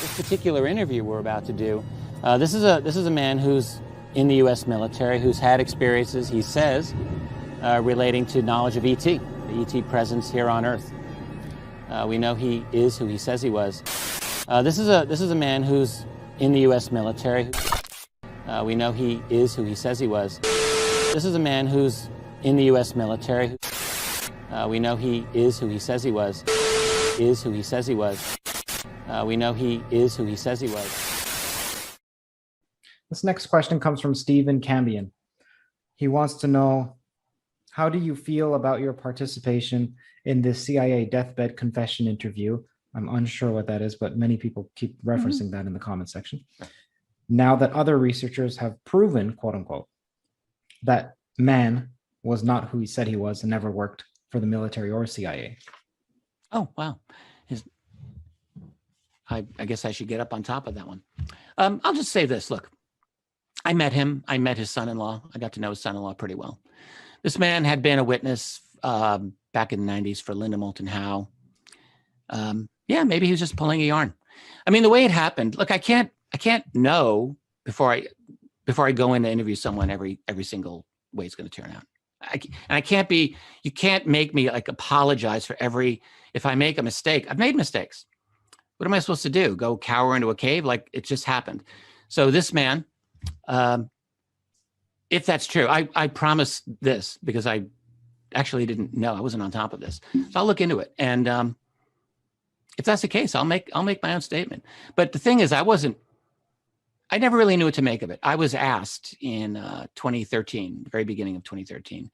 This particular interview we're about to do, this is a man who's in the U.S. military, who's had experiences, he says, relating to knowledge of ET, the ET presence here on Earth. We know he is who he says he was. This is a man who's in the U.S. military. We know he is who he says he was. This is a man who's in the U.S. military. We know he is who he says he was. Is who he says he was. We know he is who he says he was. This next question comes from Stephen Cambion. He wants to know, how do you feel about your participation in this CIA deathbed confession interview? I'm unsure what that is, but many people keep referencing that in the comment section. Now that other researchers have proven, quote unquote, that man was not who he said he was and never worked for the military or CIA. Oh, wow. I guess I should get up on top of that one. I'll just say this. Look, I met him. I met his son-in-law. I got to know his son-in-law pretty well. This man had been a witness back in the 90s for Linda Moulton Howe. Yeah, maybe he was just pulling a yarn. I mean, the way it happened, look, I can't know before I go in to interview someone every single way it's going to turn out. I can't be, you can't make me like apologize for if I make a mistake. I've made mistakes. What am I supposed to do? Go cower into a cave? Like it just happened. So this man, if that's true, I promise this because I actually didn't know. I wasn't on top of this. So I'll look into it. And if that's the case, I'll make my own statement. But the thing is, I never really knew what to make of it. I was asked in 2013, the very beginning of 2013,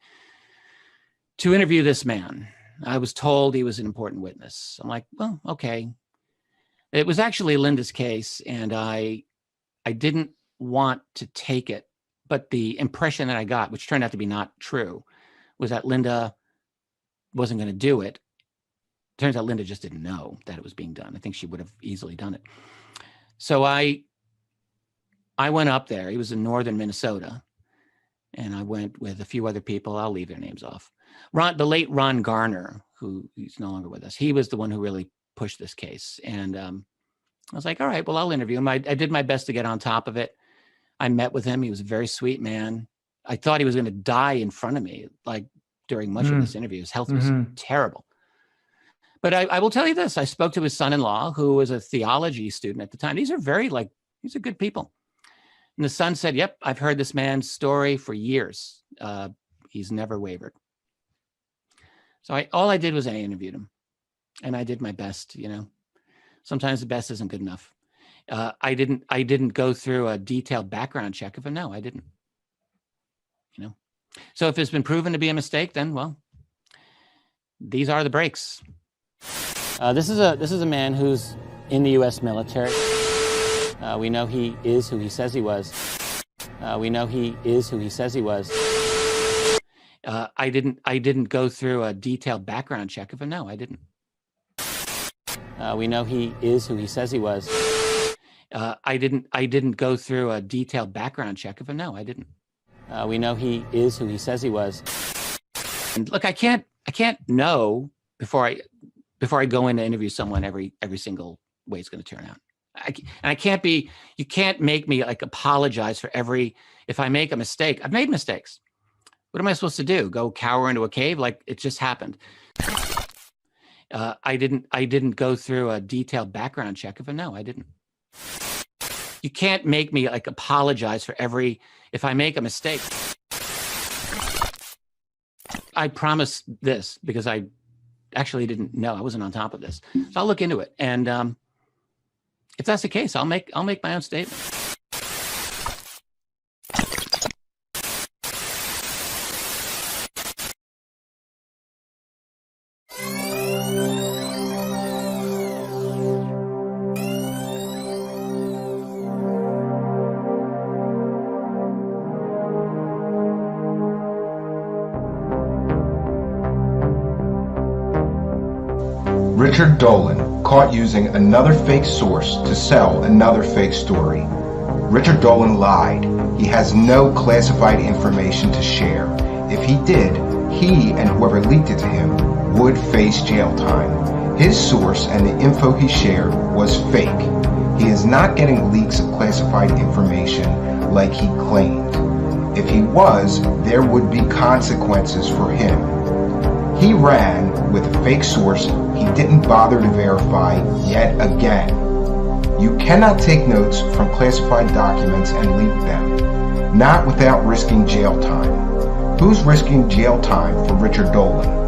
to interview this man. I was told he was an important witness. I'm like, well, okay. It was actually Linda's case, and I didn't want to take it. But the impression that I got, which turned out to be not true, was that Linda wasn't going to do it. Turns out Linda just didn't know that it was being done. I think she would have easily done it. So I went up there. He was in northern Minnesota, and I went with a few other people. I'll leave their names off. The late Ron Garner, who he's no longer with us, he was the one who really pushed this case. And I was like, all right, well, I'll interview him. I did my best to get on top of it. I met with him. He was a very sweet man. I thought he was going to die in front of me, like during much of this interview. His health was terrible. But I will tell you this. I spoke to his son-in-law, who was a theology student at the time. These are these are good people. And the son said, yep, I've heard this man's story for years. He's never wavered. So all I did was I interviewed him. And I did my best, you know. Sometimes the best isn't good enough. I didn't go through a detailed background check of him. No, I didn't. You know. So if it's been proven to be a mistake, then well, these are the breaks. This is a man who's in the U.S. military. We know he is who he says he was. We know he is who he says he was. I didn't go through a detailed background check of him. No, I didn't. We know he is who he says he was. I didn't go through a detailed background check of him. No, I didn't. We know he is who he says he was. And look, I can't know before I go in to interview someone every single way it's going to turn out. I can't be, you can't make me like apologize for if I make a mistake. I've made mistakes. What am I supposed to do? Go cower into a cave? Like it just happened. I didn't go through a detailed background check of him. No, I didn't. You can't make me like apologize for if I make a mistake. I promise this because I actually didn't know. I wasn't on top of this. So I'll look into it. And if that's the case, I'll make my own statement. Richard Dolan, caught using another fake source to sell another fake story. Richard Dolan lied. He has no classified information to share. If he did, he and whoever leaked it to him would face jail time. His source and the info he shared was fake. He is not getting leaks of classified information like he claimed. If he was, there would be consequences for him. He ran with a fake source he didn't bother to verify yet again. You cannot take notes from classified documents and leak them, not without risking jail time. Who's risking jail time for Richard Dolan?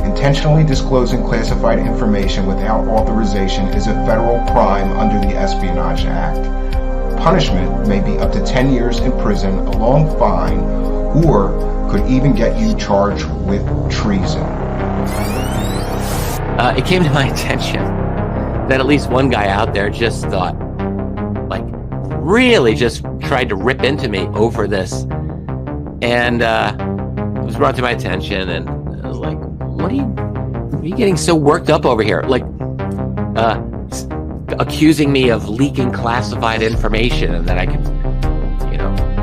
Intentionally disclosing classified information without authorization is a federal crime under the Espionage Act. Punishment may be up to 10 years in prison, a long fine, or could even get you charged with treason. It came to my attention that at least one guy out there just thought, like, really just tried to rip into me over this. And it was brought to my attention, and I was like, what are you getting so worked up over here? Like, accusing me of leaking classified information and that I could,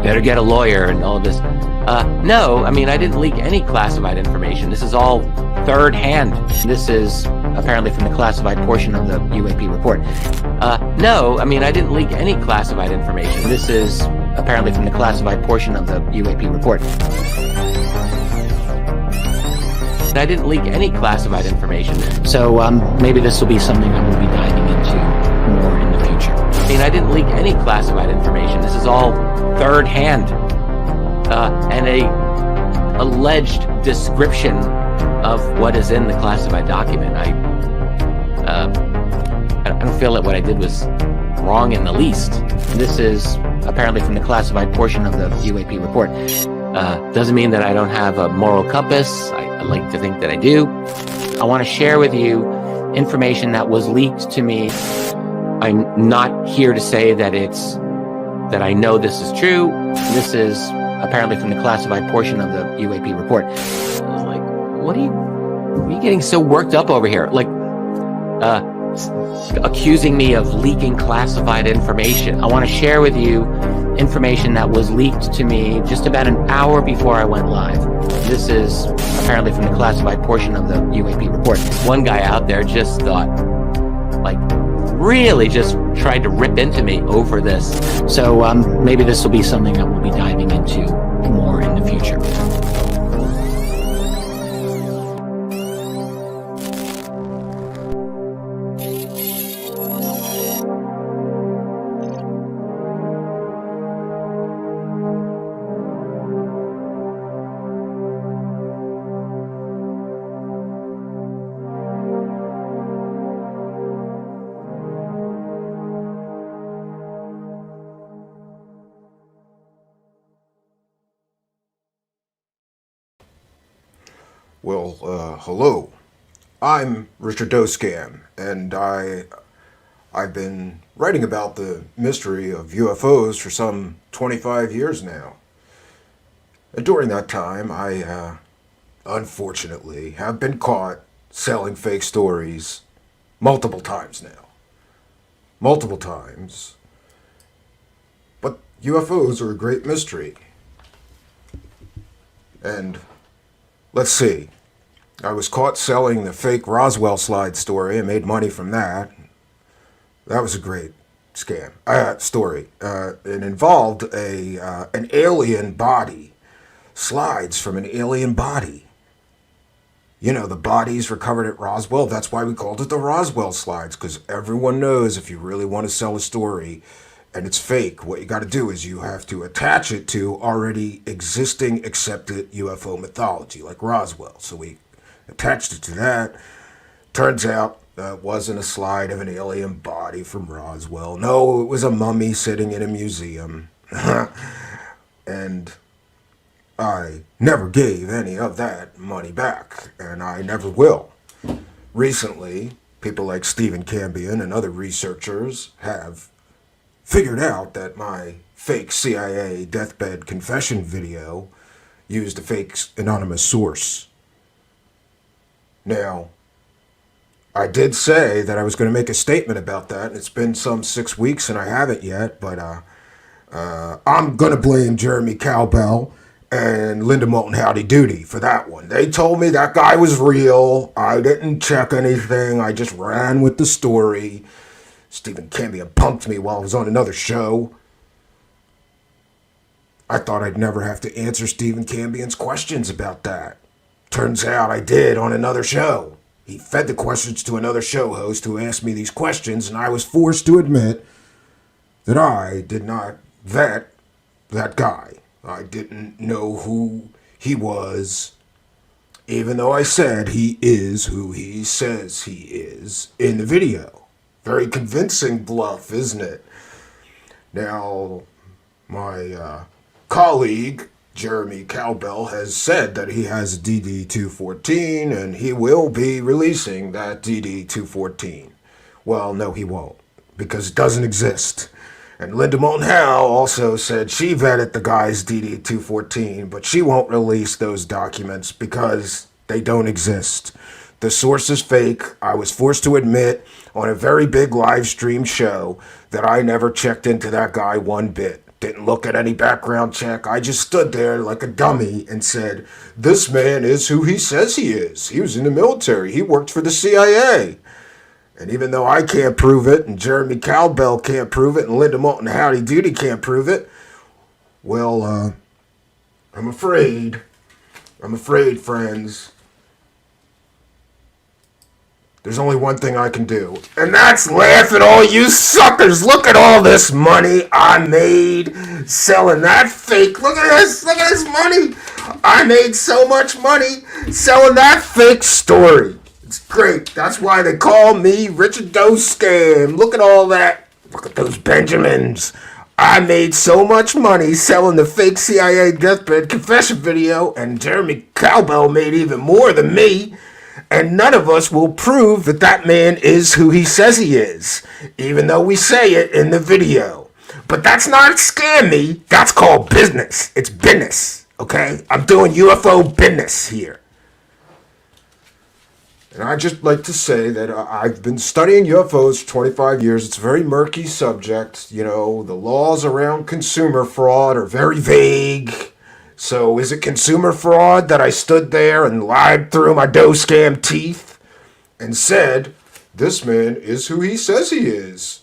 better get a lawyer and all of this. No, I mean, I didn't leak any classified information. This is all third hand. This is apparently from the classified portion of the UAP report. No, I mean, I didn't leak any classified information. This is apparently from the classified portion of the UAP report. I didn't leak any classified information. So maybe this will be something I will be diving into more in the future. I mean, I didn't leak any classified information. This is all third hand and a alleged description of what is in the classified document. I don't feel that what I did was wrong in the least. This is apparently from the classified portion of the UAP report. Doesn't mean that I don't have a moral compass. I like to think that I do. I want to share with you information that was leaked to me. I'm not here to say that that I know this is true. This is apparently from the classified portion of the UAP report. I was like, what are you getting so worked up over here? Like, accusing me of leaking classified information. I want to share with you information that was leaked to me just about an hour before I went live. This is apparently from the classified portion of the UAP report. One guy out there just thought, like, really just tried to rip into me over this. So maybe this will be something that we'll be diving into more in the future. Well, hello. I'm Richard Doscam, and I've been writing about the mystery of UFOs for some 25 years now. And during that time, I unfortunately have been caught selling fake stories multiple times now. Multiple times. But UFOs are a great mystery. And let's see. I was caught selling the fake Roswell slide story and made money from that. That was a great scam. Story. It involved an alien body. Slides from an alien body. You know, the bodies recovered at Roswell. That's why we called it the Roswell slides, because everyone knows if you really want to sell a story and it's fake, what you got to do is you have to attach it to already existing accepted UFO mythology, like Roswell. So we attached it to that. Turns out it wasn't a slide of an alien body from Roswell. No, it was a mummy sitting in a museum. And I never gave any of that money back, and I never will. Recently, people like Stephen Cambion and other researchers have figured out that my fake CIA deathbed confession video used a fake anonymous source. Now, I did say that I was going to make a statement about that, and it's been some 6 weeks and I haven't yet, but I'm going to blame Jeremy Cowbell and Linda Moulton Howdy Doody for that one. They told me that guy was real. I didn't check anything. I just ran with the story. Stephen Cambion punked me while I was on another show. I thought I'd never have to answer Stephen Cambion's questions about that. Turns out I did on another show. He fed the questions to another show host who asked me these questions, and I was forced to admit that I did not vet that guy. I didn't know who he was, even though I said he is who he says he is in the video. Very convincing bluff, isn't it? Now, my colleague, Jeremy Cowbell, has said that he has a DD-214, and he will be releasing that DD-214. Well, no, he won't, because it doesn't exist. And Linda Moulton Howe also said she vetted the guy's DD-214, but she won't release those documents because they don't exist. The source is fake. I was forced to admit on a very big live stream show that I never checked into that guy one bit. Didn't look at any background check. I just stood there like a dummy and said, this man is who he says he is. He was in the military. He worked for the CIA. And even though I can't prove it, and Jeremy Cowbell can't prove it, and Linda Moulton Howdy Doody can't prove it, well, I'm afraid, friends, there's only one thing I can do, and that's laugh at all you suckers. Look at all this money I made selling that fake. Look at this money. I made so much money selling that fake story. It's great. That's why they call me Richard Doe Scam. Look at all that. Look at those Benjamins. I made so much money selling the fake CIA deathbed confession video, and Jeremy Cowbell made even more than me. And none of us will prove that that man is who he says he is, even though we say it in the video. But that's not scammy. That's called business. It's business, okay? I'm doing UFO business here. And I'd just like to say that I've been studying UFOs for 25 years. It's a very murky subject. You know, the laws around consumer fraud are very vague. So is it consumer fraud that I stood there and lied through my dough scam teeth and said, this man is who he says he is?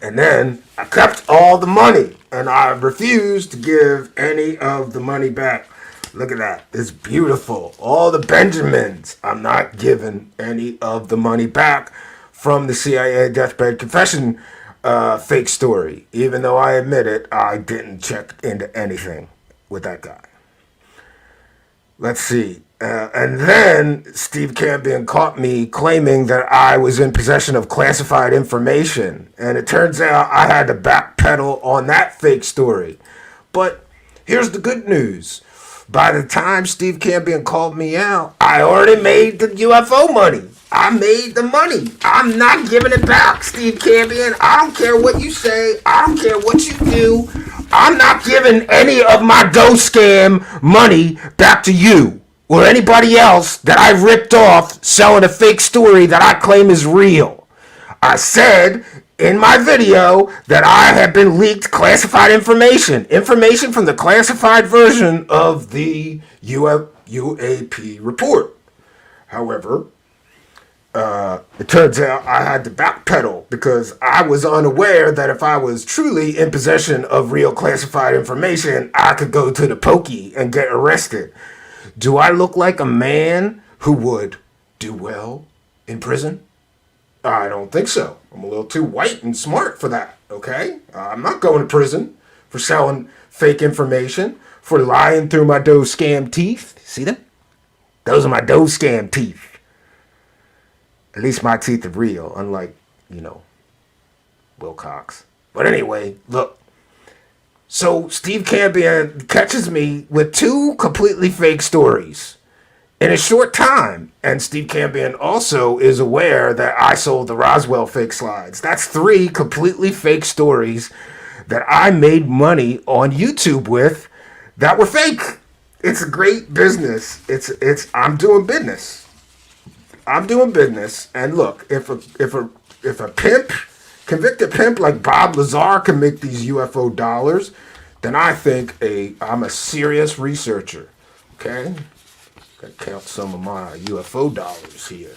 And then I kept all the money and I refused to give any of the money back. Look at that. It's beautiful. All the Benjamins. I'm not giving any of the money back from the CIA deathbed confession fake story. Even though I admit it, I didn't check into anything with that guy. Let's see. And then Steve Cambion caught me claiming that I was in possession of classified information. And it turns out I had to backpedal on that fake story. But here's the good news. By the time Steve Cambion called me out, I already made the UFO money. I made the money. I'm not giving it back, Steve Cambion. I don't care what you say. I don't care what you do. I'm not giving any of my dough scam money back to you or anybody else that I ripped off selling a fake story that I claim is real. I said in my video that I have been leaked classified information from the classified version of the UAP report. However, it turns out I had to backpedal because I was unaware that if I was truly in possession of real classified information, I could go to the pokey and get arrested. Do I look like a man who would do well in prison? I don't think so. I'm a little too white and smart for that, okay? I'm not going to prison for selling fake information, for lying through my dough scam teeth. See them? Those are my dough scam teeth. At least my teeth are real, unlike, Wilcox. But anyway, look. So Steve Cambion catches me with two completely fake stories in a short time. And Steve Cambion also is aware that I sold the Roswell fake slides. That's three completely fake stories that I made money on YouTube with that were fake. It's a great business. I'm doing business. And look, if a pimp, convicted pimp like Bob Lazar can make these UFO dollars, then I think I'm a serious researcher. Okay? Gotta count some of my UFO dollars here.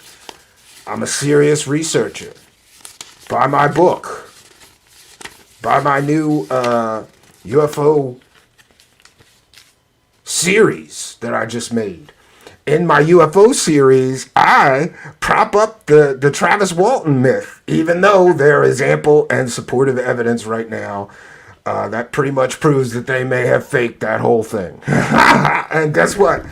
I'm a serious researcher. buy my book, buy my new UFO series that I just made. In my UFO series, I prop up the Travis Walton myth, even though there is ample and supportive evidence right now that pretty much proves that they may have faked that whole thing. And guess what?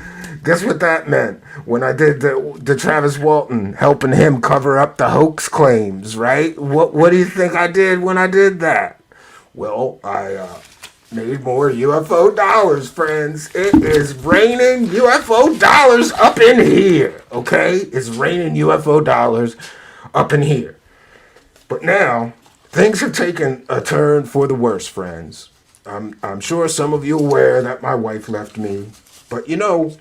Guess what that meant when I did the Travis Walton, helping him cover up the hoax claims, right? What do you think I did when I did that? Well, I made more UFO dollars, friends. It is raining UFO dollars up in here, okay? It's raining UFO dollars up in here. But now, things have taken a turn for the worse, friends. I'm sure some of you are aware that my wife left me. But you know,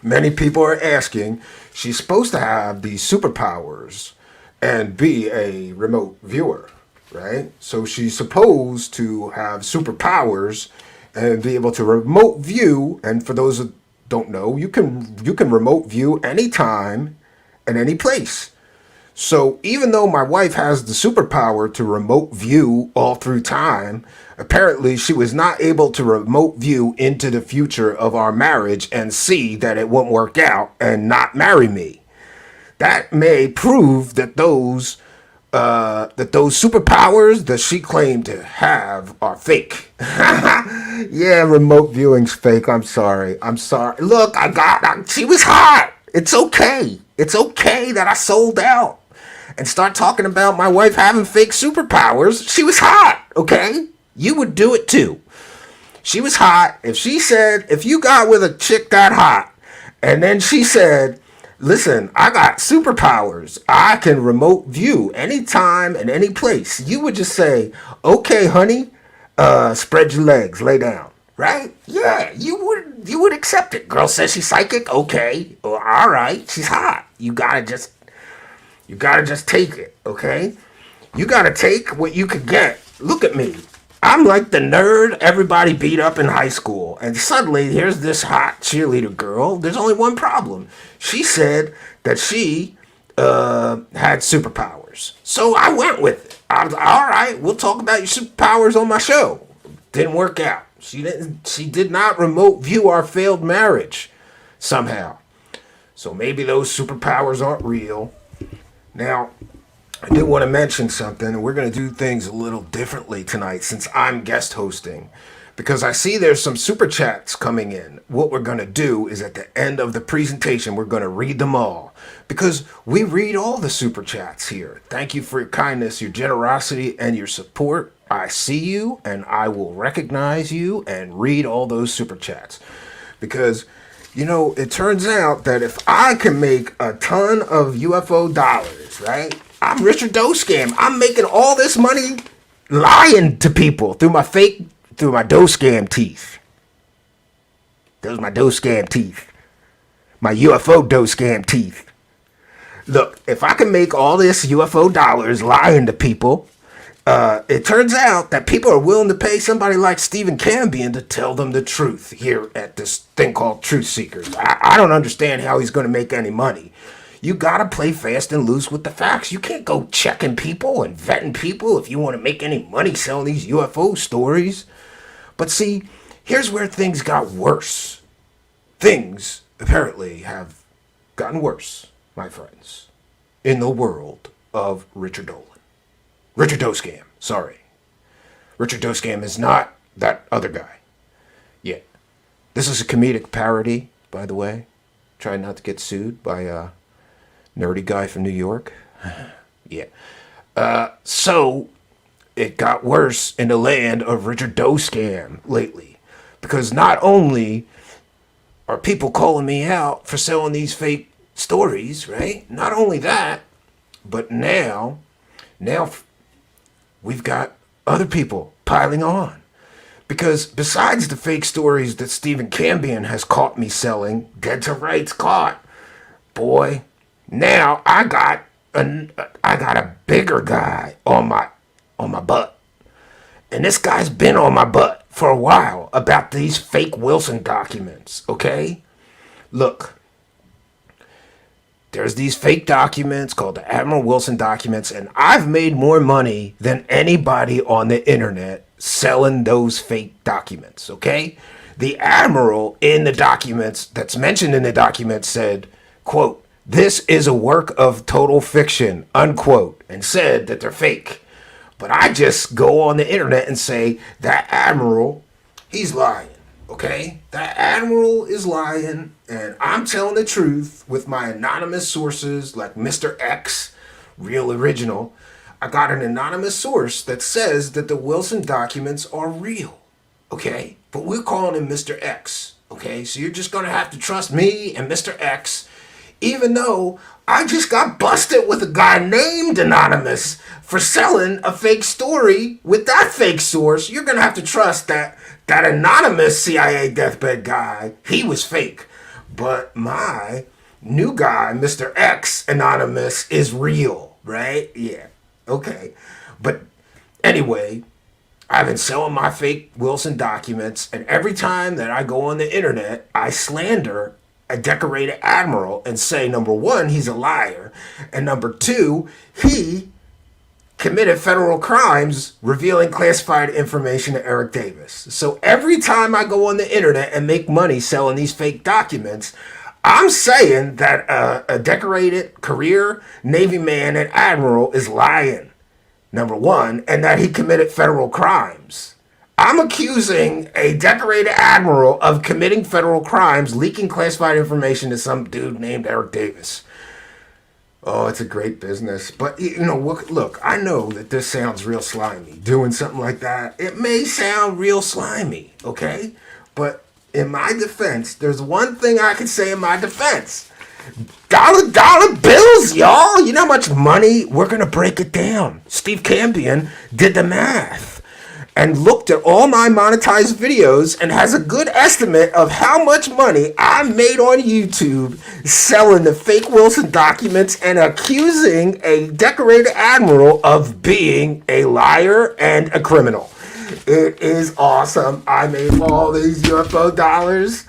many people are asking, she's supposed to have these superpowers and be a remote viewer, right? So she's supposed to have superpowers and be able to remote view. And for those that don't know, you can remote view anytime and any place. So even though my wife has the superpower to remote view all through time, apparently she was not able to remote view into the future of our marriage and see that it won't work out and not marry me. That may prove that those superpowers that she claimed to have are fake. Yeah, remote viewing's fake. I'm sorry. Look, she was hot. It's okay. It's okay that I sold out and start talking about my wife having fake superpowers. She was hot, okay? You would do it too. She was hot. If you got with a chick that hot, and then she said, listen, I got superpowers. I can remote view anytime and any place. You would just say, okay, honey, spread your legs, lay down, right? Yeah, you would accept it. Girl says she's psychic. Okay, well, all right, she's hot. You gotta just take it, okay? You gotta take what you could get. Look at me. I'm like the nerd everybody beat up in high school. And suddenly, here's this hot cheerleader girl. There's only one problem. She said that she had superpowers. So I went with it. I was like, all right, we'll talk about your superpowers on my show. Didn't work out. She did not remote view our failed marriage somehow. So maybe those superpowers aren't real. Now, I did want to mention something. We're going to do things a little differently tonight since I'm guest hosting, because I see there's some super chats coming in. What we're going to do is at the end of the presentation, we're going to read them all, because we read all the super chats here. Thank you for your kindness, your generosity, and your support. I see you, and I will recognize you and read all those super chats, because you know, it turns out that if I can make a ton of UFO dollars, right? I'm Richard Doscam. I'm making all this money lying to people through my Doscam teeth. Those are my Doscam teeth. My UFO Doscam teeth. Look, if I can make all this UFO dollars lying to people, it turns out that people are willing to pay somebody like Stephen Cambion to tell them the truth here at this thing called Truthseekers. I don't understand how he's going to make any money. You got to play fast and loose with the facts. You can't go checking people and vetting people if you want to make any money selling these UFO stories. But see, here's where things got worse. Things apparently have gotten worse, my friends, in the world of Richard Dolan. Richard Doscam, sorry. Richard Doscam is not that other guy. Yeah. This is a comedic parody, by the way. Try not to get sued by a nerdy guy from New York. Yeah. So, it got worse in the land of Richard Doscam lately. Because not only are people calling me out for selling these fake stories, right? Not only that, but now we've got other people piling on. Because besides the fake stories that Stephen Cambion has caught me selling, dead to rights caught, boy, now I got a bigger guy on my butt. And this guy's been on my butt for a while about these fake Wilson documents, okay? Look, there's these fake documents called the Admiral Wilson documents, and I've made more money than anybody on the internet selling those fake documents, okay? The Admiral in the documents that's mentioned in the document said, quote, "This is a work of total fiction," unquote, and said that they're fake. But I just go on the internet and say, that Admiral, he's lying, okay? That Admiral is lying, and I'm telling the truth with my anonymous sources like Mr. X, Real Original. I got an anonymous source that says that the Wilson documents are real, okay? But we're calling him Mr. X, okay? So you're just gonna have to trust me and Mr. X, even though I just got busted with a guy named Anonymous for selling a fake story with that fake source. You're gonna have to trust that anonymous CIA deathbed guy, he was fake. But my new guy, Mr. X Anonymous, is real, right? Yeah, okay. But anyway, I've been selling my fake Wilson documents, and every time that I go on the internet, I slander a decorated admiral and say, number one, he's a liar, and number two, he committed federal crimes revealing classified information to Eric Davis. So every time I go on the internet and make money selling these fake documents, I'm saying that a decorated career Navy man and admiral is lying, number one, and that he committed federal crimes. I'm accusing a decorated admiral of committing federal crimes, leaking classified information to some dude named Eric Davis. Oh, it's a great business. But, you know, look, I know that this sounds real slimy. Doing something like that, it may sound real slimy, okay? But in my defense, there's one thing I can say in my defense. Dollar bills, y'all. You know how much money? We're going to break it down. Steve Cambion did the math and looked at all my monetized videos and has a good estimate of how much money I made on YouTube selling the fake Wilson documents and accusing a decorated admiral of being a liar and a criminal. It is awesome. I made all these UFO dollars.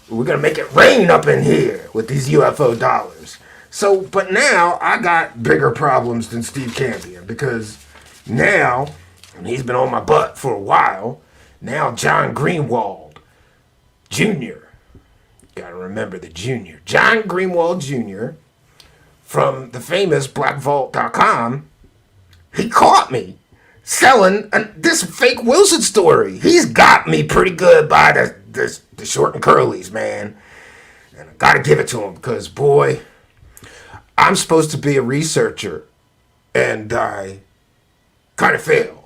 We're going to make it rain up in here with these UFO dollars. So, but now I got bigger problems than Steve Cambion, because now, and he's been on my butt for a while, now John Greenwald Jr., gotta remember the Jr., John Greenwald Jr. from the famous blackvault.com, he caught me selling this fake Wilson story. He's got me pretty good by the short and curlies, man. And I gotta give it to him, because, boy, I'm supposed to be a researcher, and I kind of fail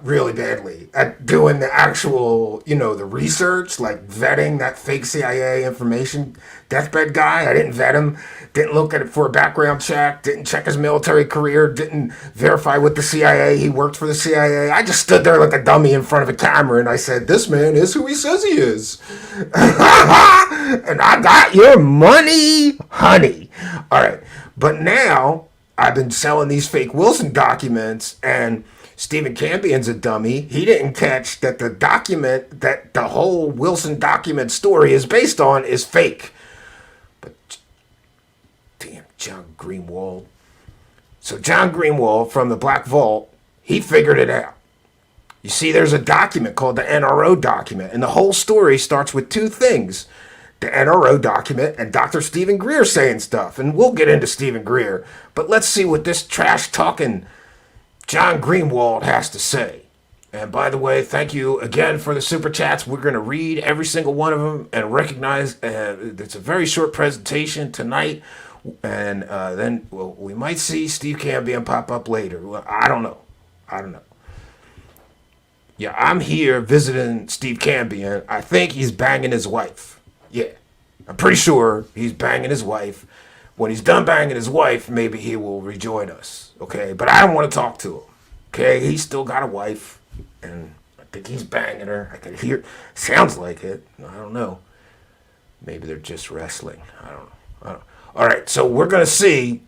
really badly at doing the actual, you know, the research, like vetting that fake CIA information deathbed guy. I didn't vet him, didn't look at it for a background check, didn't check his military career, didn't verify with the CIA he worked for the CIA. I just stood there like a dummy in front of a camera and I said, this man is who he says he is. And I got your money, honey. All right. But now I've been selling these fake Wilson documents, and Stephen Campion's a dummy. He didn't catch that the document that the whole Wilson document story is based on is fake. But damn, John Greenwald. So John Greenwald from the Black Vault, he figured it out. You see, there's a document called the NRO document, and the whole story starts with two things. The NRO document and Dr. Stephen Greer saying stuff. And we'll get into Stephen Greer. But let's see what this trash-talking John Greenwald has to say. And by the way, thank you again for the super chats. We're going to read every single one of them and recognize it's a very short presentation tonight. And then we might see Steve Cambion pop up later. Well, I don't know. Yeah, I'm here visiting Steve Cambion. I think he's banging his wife. Yeah, I'm pretty sure he's banging his wife. When he's done banging his wife, maybe he will rejoin us, okay? But I don't want to talk to him, okay? He's still got a wife, and I think he's banging her. I can hear, sounds like it. I don't know. Maybe they're just wrestling. I don't know. All right, so we're going to see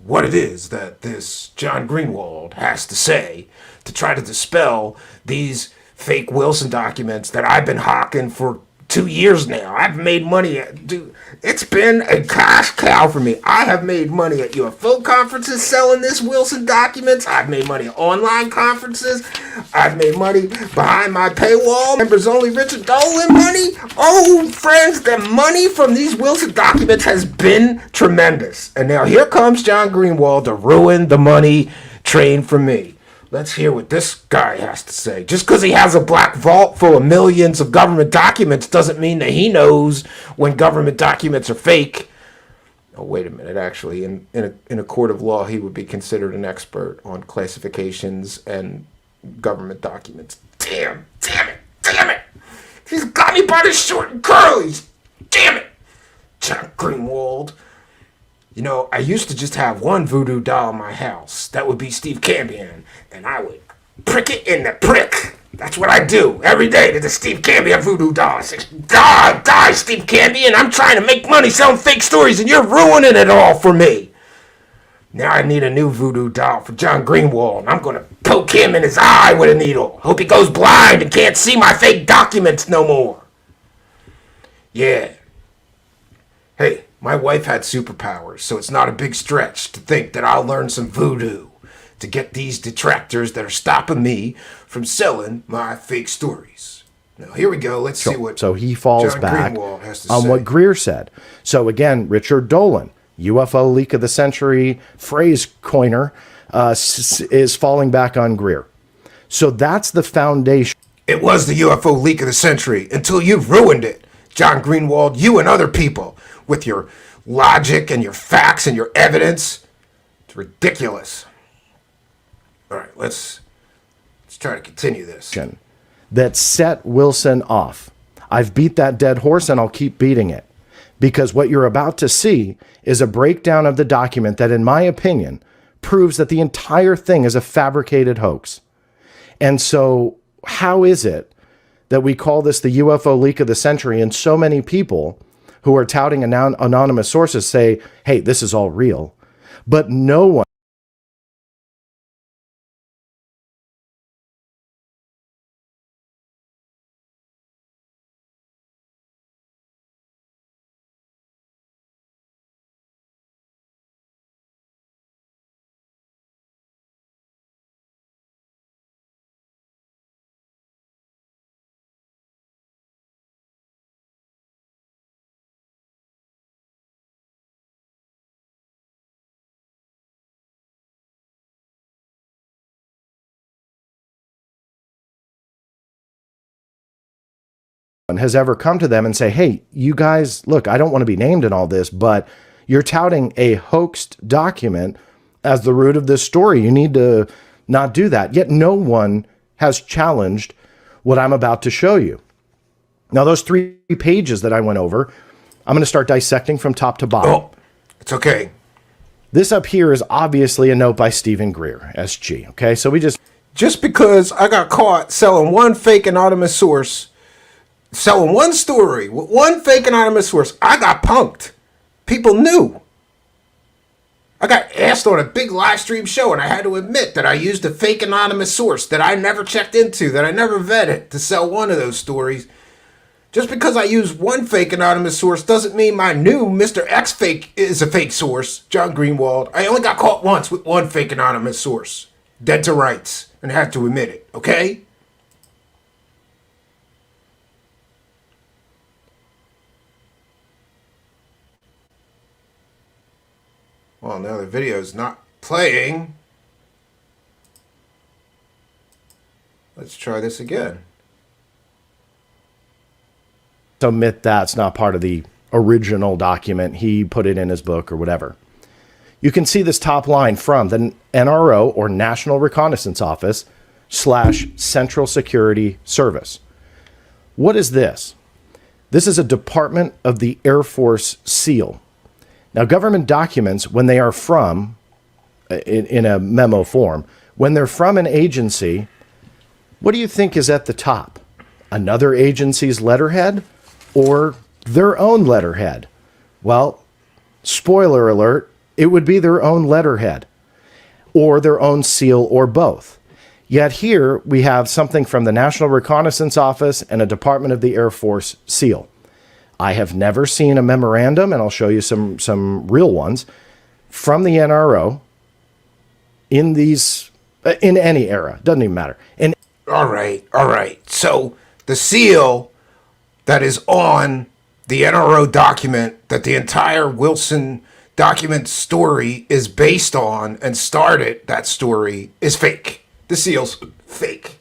what it is that this John Greenwald has to say to try to dispel these fake Wilson documents that I've been hawking for 2 years now. I've made money dude, it's been a cash cow for me. I have made money at UFO conferences selling this Wilson documents. I've made money at online conferences. I've made money behind my paywall. Members only Richard Dolan money. Oh, friends, the money from these Wilson documents has been tremendous. And now here comes John Greenwald to ruin the money train for me. Let's hear what this guy has to say. Just because he has a black vault full of millions of government documents doesn't mean that he knows when government documents are fake. Oh, wait a minute. Actually, in a court of law, he would be considered an expert on classifications and government documents. Damn it. He's got me by the short and curlies. Damn it. John Greenwald. You know, I used to just have one voodoo doll in my house. That would be Steve Cambion. And I would prick it in the prick. That's what I do every day to the Steve Cambion voodoo doll. I say, God, die, Steve Cambion. I'm trying to make money selling fake stories and you're ruining it all for me. Now I need a new voodoo doll for John Greenwald. And I'm going to poke him in his eye with a needle. Hope he goes blind and can't see my fake documents no more. Yeah. Hey. My wife had superpowers, so it's not a big stretch to think that I'll learn some voodoo to get these detractors that are stopping me from selling my fake stories. Now, here we go. Let's see what So he falls John back Greenwald has to on say. what Greer said. So again, Richard Dolan, UFO leak of the century phrase coiner, is falling back on Greer. So that's the foundation. It was the UFO leak of the century until you've ruined it. John Greenwald, you and other people, with your logic and your facts and your evidence. It's ridiculous. All right, let's try to continue this. That set Wilson off. I've beat that dead horse and I'll keep beating it. Because what you're about to see is a breakdown of the document that, in my opinion, proves that the entire thing is a fabricated hoax. And so how is it that we call this the UFO leak of the century and so many people who are touting anonymous sources say, hey, this is all real, but no one has ever come to them and say, hey, you guys, look, I don't want to be named in all this, but you're touting a hoaxed document as the root of this story. You need to not do that. Yet no one has challenged what I'm about to show you. Now, those 3 pages that I went over, I'm going to start dissecting from top to bottom. Oh, it's okay. This up here is obviously a note by Stephen Greer, SG. Okay, so we Just because I got caught selling one fake anonymous source, selling one story with one fake anonymous source, I got punked. People knew. I got asked on a big live stream show, and I had to admit that I used a fake anonymous source that I never checked into, that I never vetted to sell one of those stories. Just because I use one fake anonymous source doesn't mean my new Mr. X fake is a fake source, John Greenwald. I only got caught once with one fake anonymous source. Dead to rights, and had to admit it, okay? Well, now the video's not playing. Let's try this again. omit that's not part of the original document. He put it in his book or whatever. You can see this top line from the NRO, or National Reconnaissance Office / Central Security Service. What is this? This is a Department of the Air Force seal. Now, government documents, when they are from, in a memo form, when they're from an agency, what do you think is at the top? Another agency's letterhead or their own letterhead? Well, spoiler alert, it would be their own letterhead or their own seal or both. Yet here we have something from the National Reconnaissance Office and a Department of the Air Force SEAL. I have never seen a memorandum, and I'll show you some real ones, from the NRO in any era. Doesn't even matter. And All right. So the seal that is on the NRO document that the entire Wilson document story is based on and started that story is fake. The seal's fake.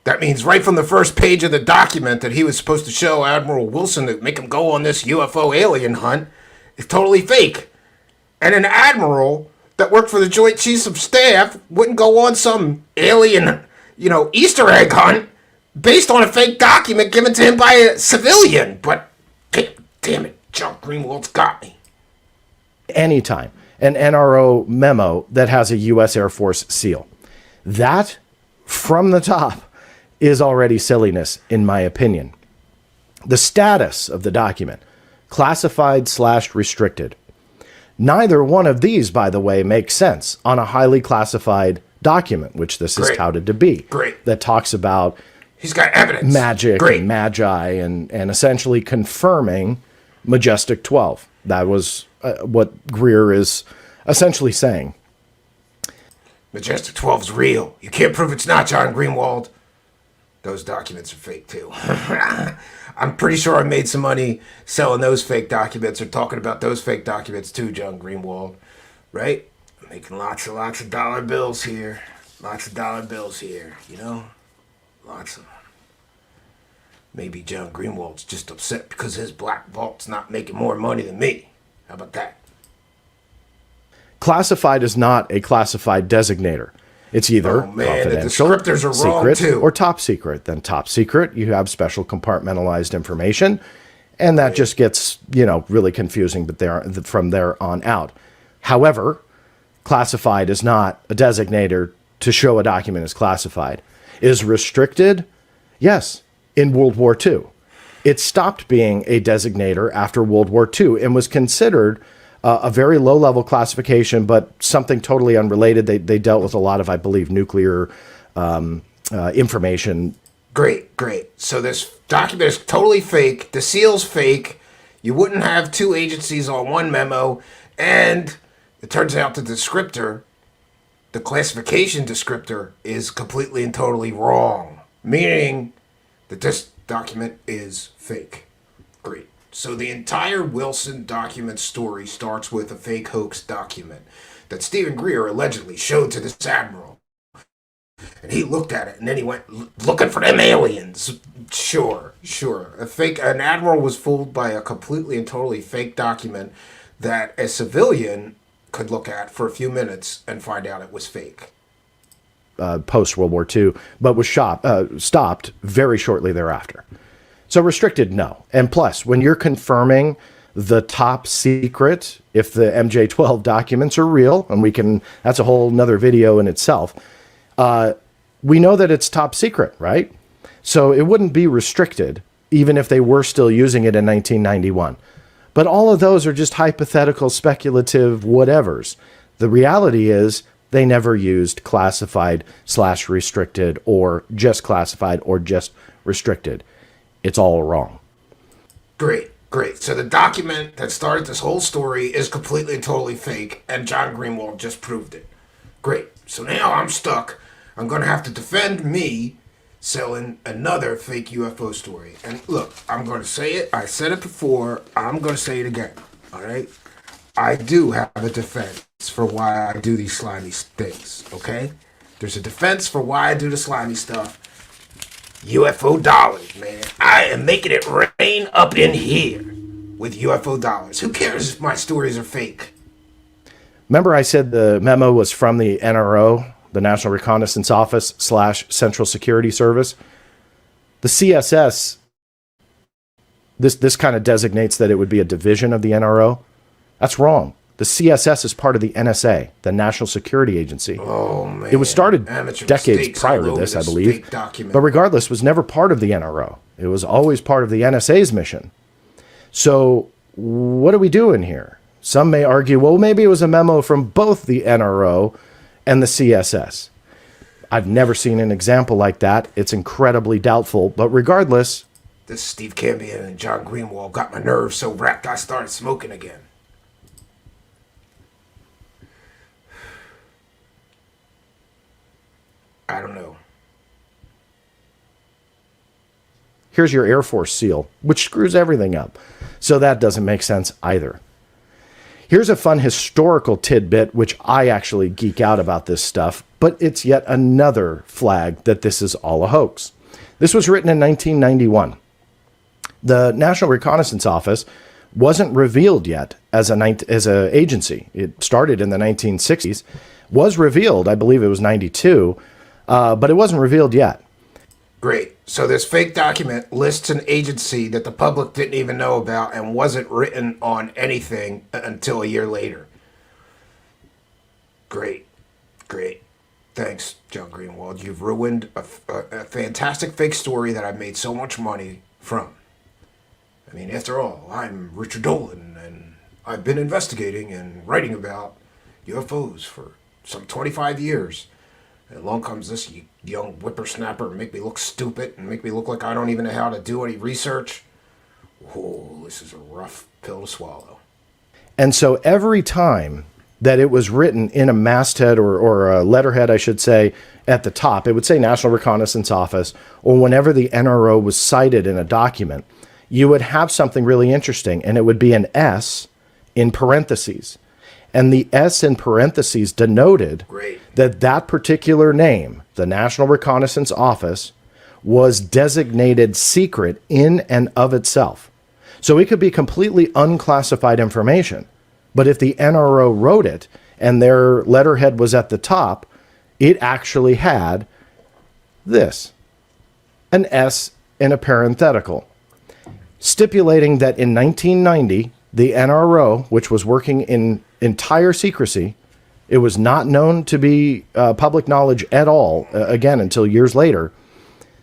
That means right from the first page of the document that he was supposed to show Admiral Wilson to make him go on this UFO alien hunt is totally fake. And an admiral that worked for the Joint Chiefs of Staff wouldn't go on some alien, Easter egg hunt based on a fake document given to him by a civilian. But damn it, John Greenwald's got me. anytime an NRO memo that has a U.S. Air Force seal, that from the top is already silliness, in my opinion. The status of the document, classified/restricted. Neither one of these, by the way, makes sense on a highly classified document, which this is touted to be. Great. That talks about He's got evidence. magic and magi and essentially confirming Majestic 12. That was what Greer is essentially saying. Majestic 12 is real. You can't prove it's not, John Greenwald. Those documents are fake, too. I'm pretty sure I made some money selling those fake documents or talking about those fake documents, too, John Greenwald. Right? I'm making lots of dollar bills here. Lots of dollar bills here, Lots of them. Maybe John Greenwald's just upset because his black vault's not making more money than me. How about that? Classified is not a classified designator. It's either confidential, the descriptors are wrong secret, too. or top secret. Then top secret, you have special compartmentalized information, and that just gets, really confusing, but from there on out. However, classified is not a designator to show a document is classified. Is restricted? Yes, in World War II. It stopped being a designator after World War II and was considered a very low-level classification, but something totally unrelated. They dealt with a lot of, I believe, nuclear information. Great. So this document is totally fake. The seal's fake. You wouldn't have two agencies on one memo. And it turns out the descriptor, the classification descriptor, is completely and totally wrong. Meaning that this document is fake. Great. So the entire Wilson document story starts with a fake hoax document that Stephen Greer allegedly showed to this admiral. And he looked at it and then he went looking for them aliens. Sure. An admiral was fooled by a completely and totally fake document that a civilian could look at for a few minutes and find out it was fake. Post-World War II, but was stopped very shortly thereafter. So restricted, no. And plus, when you're confirming the top secret, if the MJ-12 documents are real, and that's a whole nother video in itself, we know that it's top secret, right? So it wouldn't be restricted, even if they were still using it in 1991. But all of those are just hypothetical, speculative whatevers. The reality is they never used classified/restricted or just classified or just restricted. It's all wrong. Great. So the document that started this whole story is completely and totally fake, and John Greenwald just proved it. Great. So now I'm stuck. I'm going to have to defend me selling another fake UFO story. And look, I'm going to say it. I said it before. I'm going to say it again. All right? I do have a defense for why I do these slimy things, okay? There's a defense for why I do the slimy stuff. UFO dollars, man. I am making it rain up in here with UFO dollars. Who cares if my stories are fake? Remember I said the memo was from the NRO, the National Reconnaissance Office / Central Security Service? The CSS, this kind of designates that it would be a division of the NRO. That's wrong. The CSS is part of the NSA, the National Security Agency. Oh, man. It was started Amateur decades prior to this, I believe. But regardless, was never part of the NRO. It was always part of the NSA's mission. So what are we doing here? Some may argue, well, maybe it was a memo from both the NRO and the CSS. I've never seen an example like that. It's incredibly doubtful, but regardless, This Steve Cambion and John Greenwald got my nerves so wrapped I started smoking again. I don't know. here's your Air Force SEAL, which screws everything up. So that doesn't make sense either. Here's a fun historical tidbit, which I actually geek out about this stuff, but it's yet another flag that this is all a hoax. This was written in 1991. The National Reconnaissance Office wasn't revealed yet as an agency. It started in the 1960s, was revealed, I believe it was 92, but it wasn't revealed yet. Great. So this fake document lists an agency that the public didn't even know about and wasn't written on anything until a year later. Great. Great. Thanks, John Greenwald. You've ruined a fantastic fake story that I've made so much money from. I mean, after all, I'm Richard Dolan, and I've been investigating and writing about UFOs for some 25 years. And along comes this young whippersnapper and make me look stupid and make me look like I don't even know how to do any research. Oh, this is a rough pill to swallow. And so every time that it was written in a masthead or a letterhead, I should say, at the top, it would say National Reconnaissance Office, or whenever the NRO was cited in a document, you would have something really interesting, and it would be an S in parentheses. And the S in parentheses denoted that that particular name, the National Reconnaissance Office, was designated secret in and of itself. So it could be completely unclassified information. But if the NRO wrote it and their letterhead was at the top, it actually had this, an S in a parenthetical, stipulating that in 1990, the NRO, which was working in entire secrecy, it was not known to be public knowledge at all, again, until years later,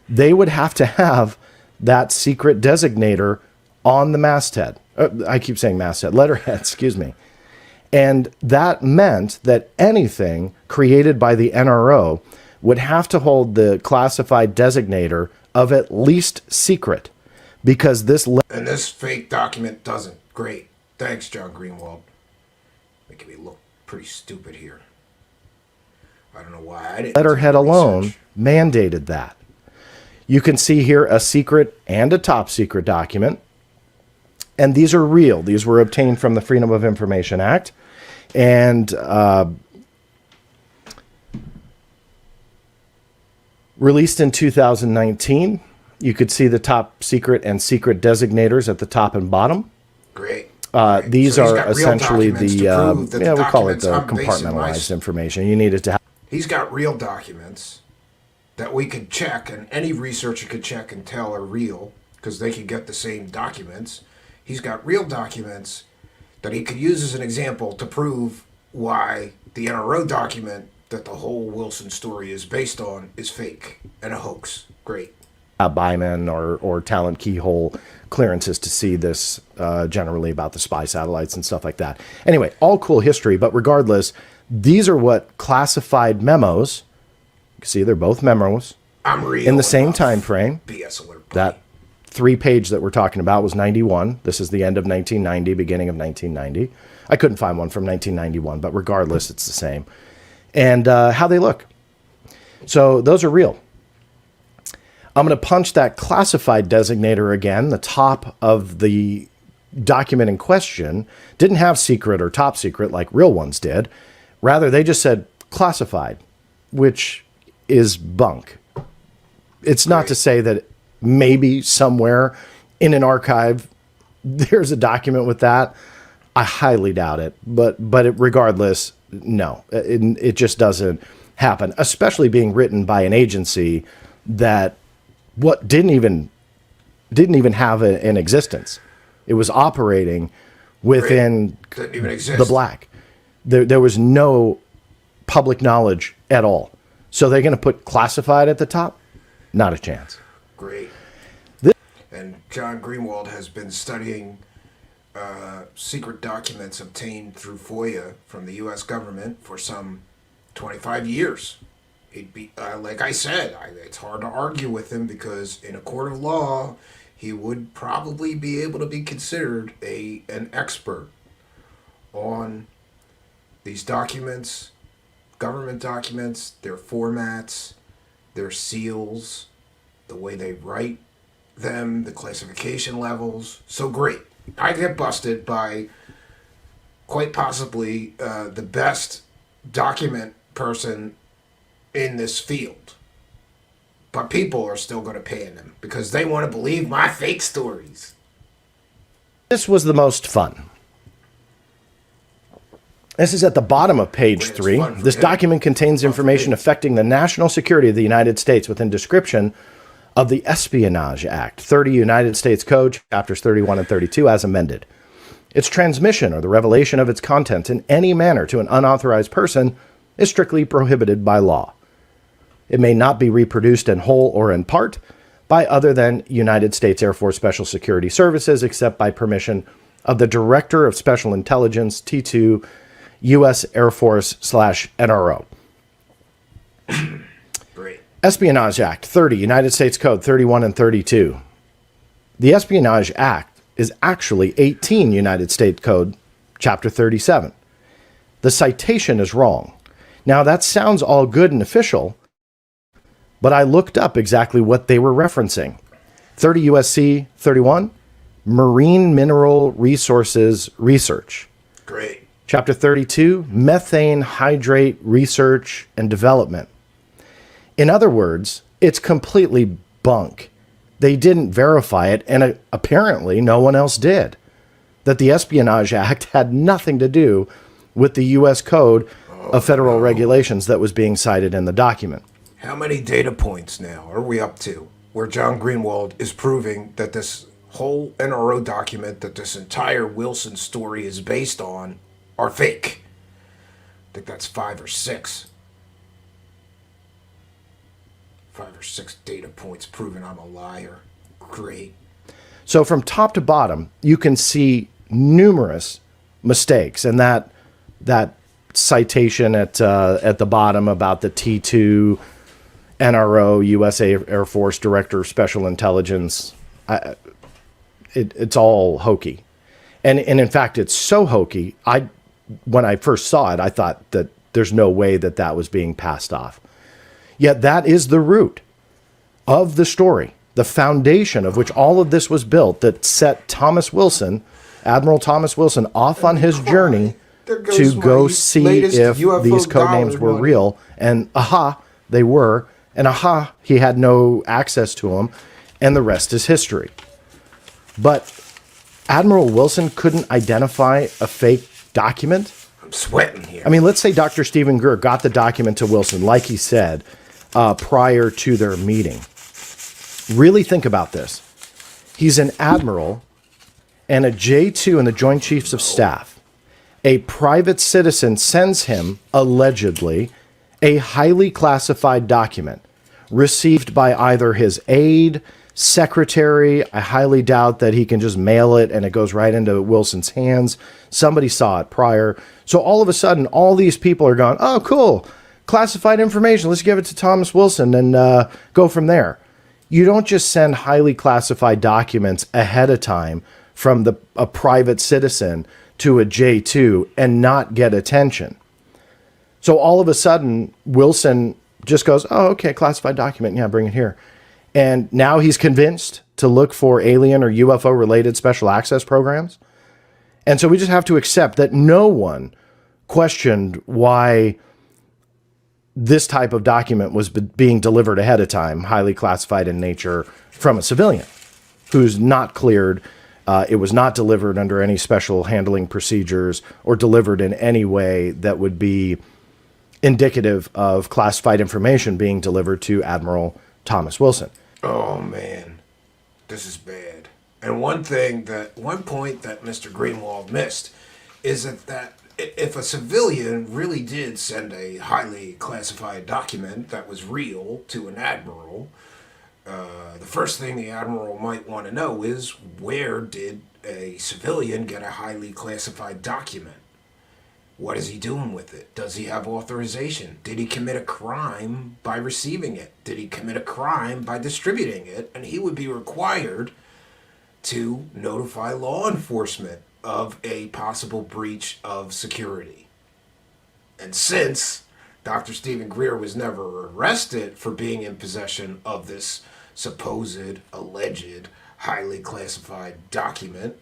they would have to have that secret designator on the masthead. I keep saying masthead, letterhead, excuse me. And that meant that anything created by the NRO would have to hold the classified designator of at least secret, because this... And this fake document doesn't. Great. Thanks, John Greenwald. Making me look pretty stupid here. I don't know why I didn't. Letterhead alone mandated that. You can see here a secret and a top secret document. And these are real. These were obtained from the Freedom of Information Act. And released in 2019. You could see the top secret and secret designators at the top and bottom. Great. These So he's are got real essentially documents the, to prove that the we call it the documents I'm basing compartmentalized information. You needed to have. He's got real documents that we could check, and any researcher could check and tell are real, because they could get the same documents. He's got real documents that he could use as an example to prove why the NRO document that the whole Wilson story is based on is fake and a hoax. Great. Byman or talent keyhole clearances to see this, generally about the spy satellites and stuff like that. Anyway, all cool history, but regardless, these are what classified memos, you can see they're both memos, I'm real in the same enough. time frame. BS alert. That 3-page that we're talking about was 91. This is the end of 1990, beginning of 1990. I couldn't find one from 1991, but regardless, it's the same. And how they look. So those are real. I'm going to punch that classified designator again. The top of the document in question didn't have secret or top secret like real ones did. Rather, they just said classified, which is bunk. It's not to say that maybe somewhere in an archive there's a document with that. I highly doubt it. But regardless, no, it just doesn't happen, especially being written by an agency that didn't even have an existence. It was operating within Didn't even exist. the black. There was no public knowledge at all. So they're going to put classified at the top? Not a chance. Great. And John Greenwald has been studying secret documents obtained through FOIA from the U.S. government for some 25 years. It'd be like I said, it's hard to argue with him because in a court of law, he would probably be able to be considered an expert on these documents, government documents, their formats, their seals, the way they write them, the classification levels. So great. I get busted by quite possibly the best document person in this field. But people are still going to pay them because they want to believe my fake stories. This was the most fun. This is at the bottom of page 3. This document contains information affecting the national security of the United States within description of the Espionage Act, 30 United States Code, chapters 31 and 32, as amended. Its transmission or the revelation of its contents in any manner to an unauthorized person is strictly prohibited by law. It may not be reproduced in whole or in part by other than United States Air Force Special Security Services, except by permission of the Director of Special Intelligence, T2, U.S. Air Force /NRO. Great. Espionage Act, 30, United States Code 31 and 32. The Espionage Act is actually 18 United States Code, Chapter 37. The citation is wrong. Now, that sounds all good and official, but I looked up exactly what they were referencing. 30 U.S.C. 31, Marine Mineral Resources Research. Great. Chapter 32, Methane Hydrate Research and Development. In other words, it's completely bunk. They didn't verify it, and apparently no one else did. That the Espionage Act had nothing to do with the U.S. Code of Federal Regulations that was being cited in the document. How many data points now are we up to where John Greenwald is proving that this whole NRO document that this entire Wilson story is based on are fake? I think that's 5 or 6. 5 or 6 data points proving I'm a liar. Great. So from top to bottom, you can see numerous mistakes, and that citation at the bottom about the T2 NRO, U.S. Air Force Director of Special Intelligence, it's all hokey. And in fact, it's so hokey, when I first saw it, I thought that there's no way that was being passed off. Yet that is the root of the story, the foundation of which all of this was built, that set Thomas Wilson, Admiral Thomas Wilson, off on his journey to go see if these code names were real. And aha, they were. And aha, he had no access to them. And the rest is history. But Admiral Wilson couldn't identify a fake document. I'm sweating here. I mean, let's say Dr. Stephen Greer got the document to Wilson, like he said, prior to their meeting. Really think about this. He's an admiral and a J2 in the Joint Chiefs of Staff. A private citizen sends him, allegedly, a highly classified document received by either his aide, secretary. I highly doubt that he can just mail it and it goes right into Wilson's hands. Somebody saw it prior. So all of a sudden, all these people are going, oh, cool, classified information. Let's give it to Thomas Wilson and go from there. You don't just send highly classified documents ahead of time from a private citizen to a J2 and not get attention. So all of a sudden, Wilson just goes, oh, okay, classified document. Yeah, bring it here. And now he's convinced to look for alien or UFO related special access programs. And so we just have to accept that no one questioned why this type of document was being delivered ahead of time, highly classified in nature, from a civilian who's not cleared. It was not delivered under any special handling procedures or delivered in any way that would be indicative of classified information being delivered to Admiral Thomas Wilson. Oh, man. This is bad. And one point that Mr. Greenwald missed is that if a civilian really did send a highly classified document that was real to an admiral, the first thing the admiral might want to know is, where did a civilian get a highly classified document? What is he doing with it? Does he have authorization? Did he commit a crime by receiving it? Did he commit a crime by distributing it? And he would be required to notify law enforcement of a possible breach of security. And since Dr. Stephen Greer was never arrested for being in possession of this supposed, alleged, highly classified document,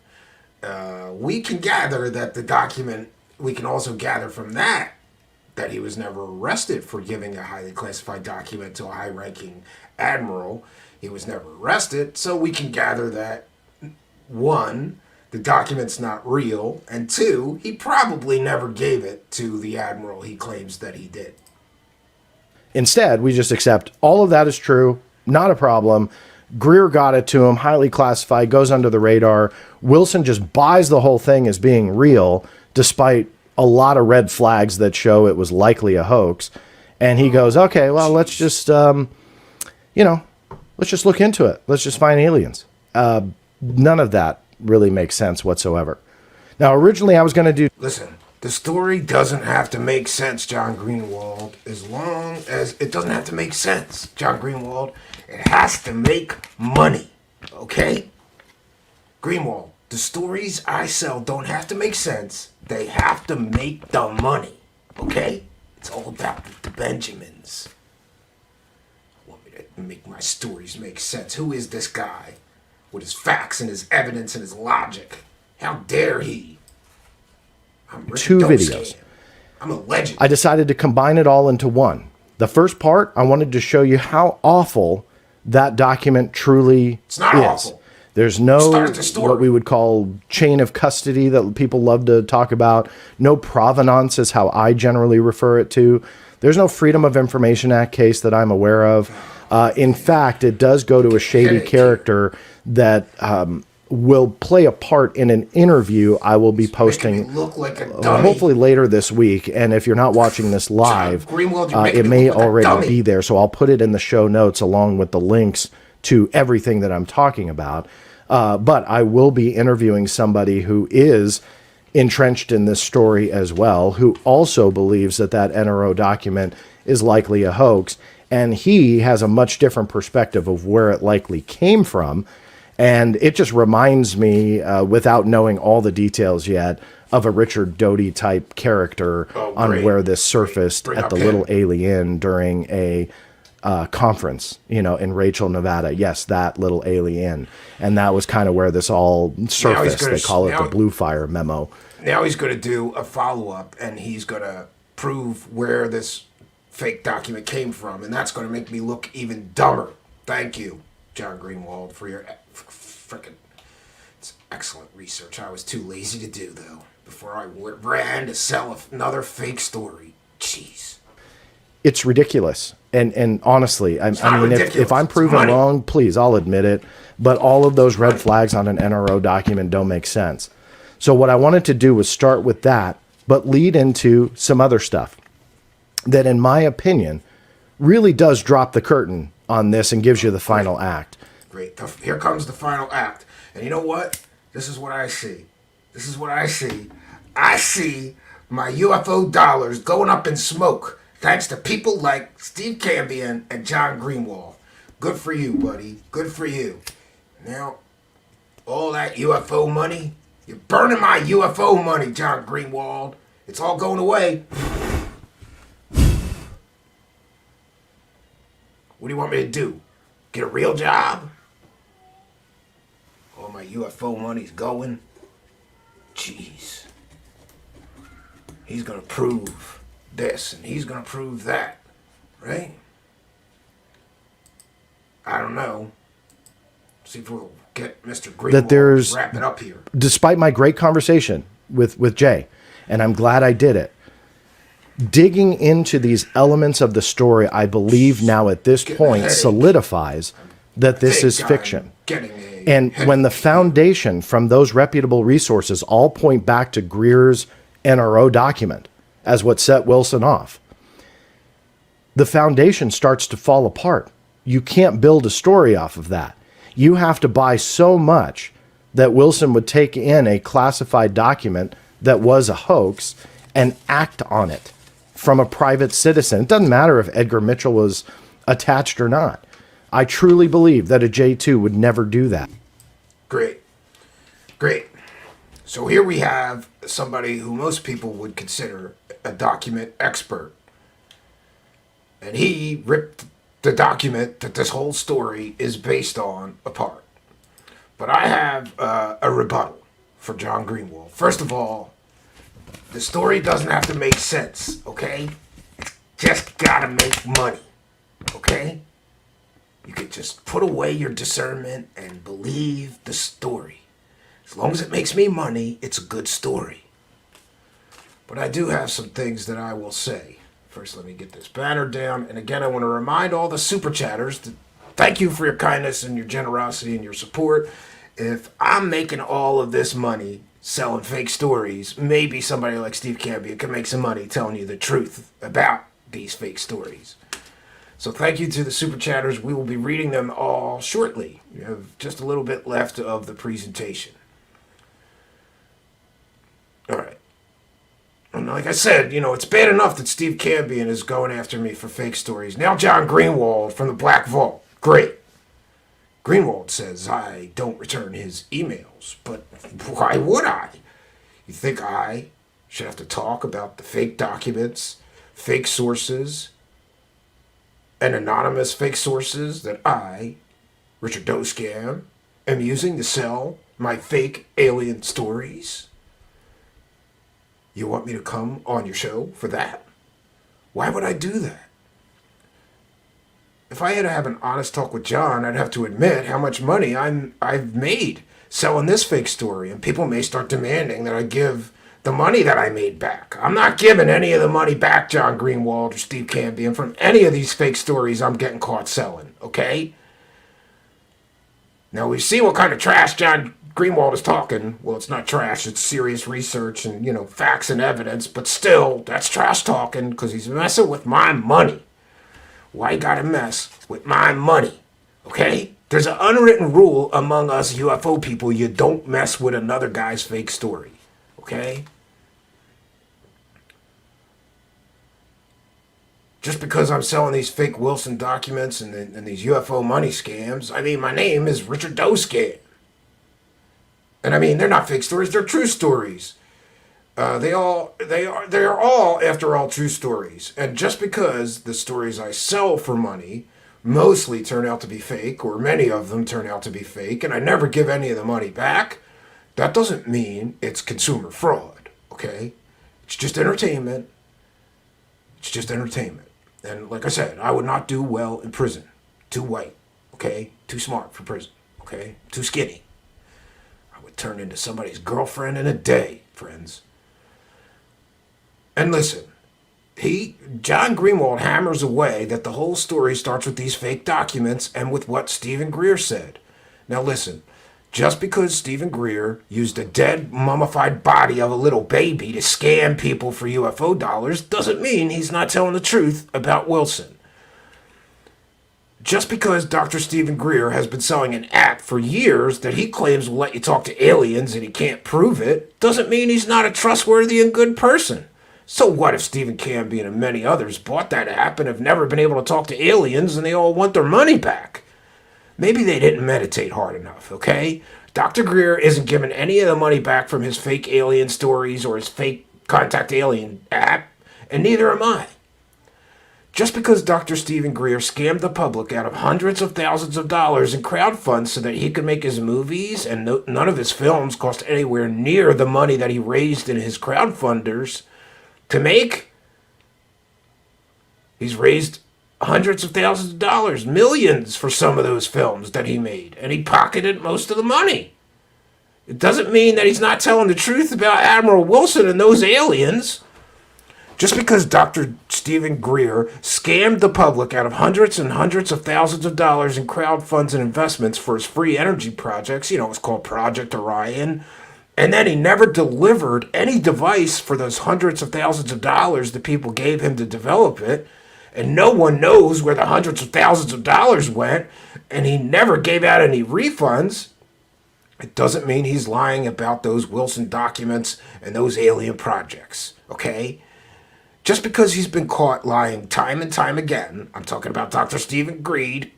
we can gather that the document, we can also gather from that he was never arrested for giving a highly classified document to a high-ranking admiral. He was never arrested, so we can gather that, one, the document's not real, and two, he probably never gave it to the admiral he claims that he did. Instead, we just accept all of that is true, not a problem. Greer got it to him, highly classified, goes under the radar. Wilson just buys the whole thing as being real, despite a lot of red flags that show it was likely a hoax. And he goes, okay, well, let's just, let's just look into it. Let's just find aliens. None of that really makes sense whatsoever. Now, originally I was going to do... Listen, the story doesn't have to make sense, John Greenwald, as long as it doesn't have to make sense, John Greenwald. It has to make money, okay? Greenwald, the stories I sell don't have to make sense. They have to make the money, okay? It's all about the Benjamins. I want me to make my stories make sense. Who is this guy with his facts and his evidence and his logic? How dare he? I'm Two videos. I'm a legend. I decided to combine it all into one. The first part, I wanted to show you how awful that document truly It's not is. awful. There's no Start the story. what we would call chain of custody that people love to talk about. No provenance is how I generally refer it to. There's no Freedom of Information Act case that I'm aware of. In fact, it does go to a shady character that will play a part in an interview I will be posting Making me look like a dummy. hopefully later this week. And if you're not watching this live, Greenwald, you're making it me may look like a already dummy. be there. So I'll put it in the show notes along with the links to everything that I'm talking about. But I will be interviewing somebody who is entrenched in this story as well, who also believes that that NRO document is likely a hoax. And he has a much different perspective of where it likely came from. And it just reminds me, without knowing all the details yet, of a Richard Doty type character on where this surfaced Bring at up the him. Little Alien during a conference, in Rachel, Nevada. Yes, that Little Alien. And that was kind of where this all surfaced. gonna They call it now- the Blue Fire memo. Now he's going to do a follow-up, and he's going to prove where this fake document came from, and that's going to make me look even dumber. Thank you, John Greenwald, for your frickin' it's excellent research. I was too lazy to do, though, before I ran to sell another fake story. Jeez. It's ridiculous. And honestly, I not mean, if ridiculous. I'm It's proven money. wrong, please, I'll admit it. But all of those red flags on an NRO document don't make sense. So what I wanted to do was start with that, but lead into some other stuff that, in my opinion, really does drop the curtain on this and gives you the final act. Great. Here comes the final act. And you know what? This is what I see. This is what I see. I see my UFO dollars going up in smoke thanks to people like Steve Cambion and John Greenwald. Good for you, buddy. Good for you. Now, all that UFO money, you're burning my UFO money, John Greenwald. It's all going away. What do you want me to do? Get a real job? All my UFO money's going. Jeez. He's gonna prove this and he's gonna prove that, right? I don't know. See if we'll get Mr. Greenwald there's- to wrap it up here. Despite my great conversation with Jay, and I'm glad I did it, digging into these elements of the story, I believe now at this point headache. solidifies that this is Big fiction. guy getting a And when the foundation from those reputable resources all point back to Greer's NRO document as what set Wilson off, the foundation starts to fall apart. You can't build a story off of that. You have to buy so much that Wilson would take in a classified document that was a hoax and act on it from a private citizen. It doesn't matter if Edgar Mitchell was attached or not. I truly believe that a J2 would never do that. Great. Great. So here we have somebody who most people would consider a document expert. And he ripped the document that this whole story is based on apart. But I have a rebuttal for John Greenwald. First of all, the story doesn't have to make sense, okay? Just gotta make money, okay? You could just put away your discernment and believe the story. As long as it makes me money, it's a good story. But I do have some things that I will say. First, let me get this banner down. And again, I want to remind all the super chatters that thank you for your kindness and your generosity and your support. If I'm making all of this money selling fake stories, maybe somebody like Steve Cambion can make some money telling you the truth about these fake stories. So thank you to the super chatters. We will be reading them all shortly. You have just a little bit left of the presentation. All right. And like I said, it's bad enough that Steve Cambion is going after me for fake stories. Now John Greenwald from the Black Vault. Great. Greenwald says I don't return his emails, but why would I? You think I should have to talk about the fake documents, fake sources, and anonymous fake sources that I, Richard Doscam, am using to sell my fake alien stories? You want me to come on your show for that? Why would I do that? If I had to have an honest talk with John, I'd have to admit how much money I've made selling this fake story, and people may start demanding that I give the money that I made back. I'm not giving any of the money back, John Greenwald or Steve Cambion, from any of these fake stories I'm getting caught selling, okay? Now, we've seen what kind of trash John Greenwald is talking. Well, it's not trash, it's serious research and, facts and evidence, but still, that's trash talking because he's messing with my money. Why you gotta mess with my money, okay? There's an unwritten rule among us UFO people, you don't mess with another guy's fake story, okay? Just because I'm selling these fake Wilson documents and these UFO money scams, my name is Richard Doscam. And they're not fake stories, they're true stories. They are all, after all, true stories. And just because the stories I sell for money mostly turn out to be fake, or many of them turn out to be fake, and I never give any of the money back, that doesn't mean it's consumer fraud, okay? It's just entertainment. It's just entertainment. And like I said, I would not do well in prison. Too white, okay? Too smart for prison, okay? Too skinny. I would turn into somebody's girlfriend in a day, friends. And listen, John Greenwald hammers away that the whole story starts with these fake documents and with what Stephen Greer said. Now listen, just because Stephen Greer used a dead, mummified body of a little baby to scam people for UFO dollars doesn't mean he's not telling the truth about Wilson. Just because Dr. Stephen Greer has been selling an app for years that he claims will let you talk to aliens and he can't prove it, doesn't mean he's not a trustworthy and good person. So what if Stephen Cambion and many others bought that app and have never been able to talk to aliens and they all want their money back? Maybe they didn't meditate hard enough, okay? Dr. Greer isn't giving any of the money back from his fake alien stories or his fake Contact Alien app, and neither am I. Just because Dr. Stephen Greer scammed the public out of hundreds of thousands of dollars in crowdfunds so that he could make his movies, and none of his films cost anywhere near the money that he raised in his crowdfunders to make, he's raised hundreds of thousands of dollars, millions for some of those films that he made, and he pocketed most of the money. It doesn't mean that he's not telling the truth about Admiral Wilson and those aliens. Just because Dr. Stephen Greer scammed the public out of hundreds and hundreds of thousands of dollars in crowdfunds and investments for his free energy projects, it's called Project Orion, and then he never delivered any device for those hundreds of thousands of dollars that people gave him to develop it, and no one knows where the hundreds of thousands of dollars went, and he never gave out any refunds, It doesn't mean he's lying about those Wilson documents and those alien projects, okay? Just because he's been caught lying time and time again, I'm talking about Dr. Stephen Greed,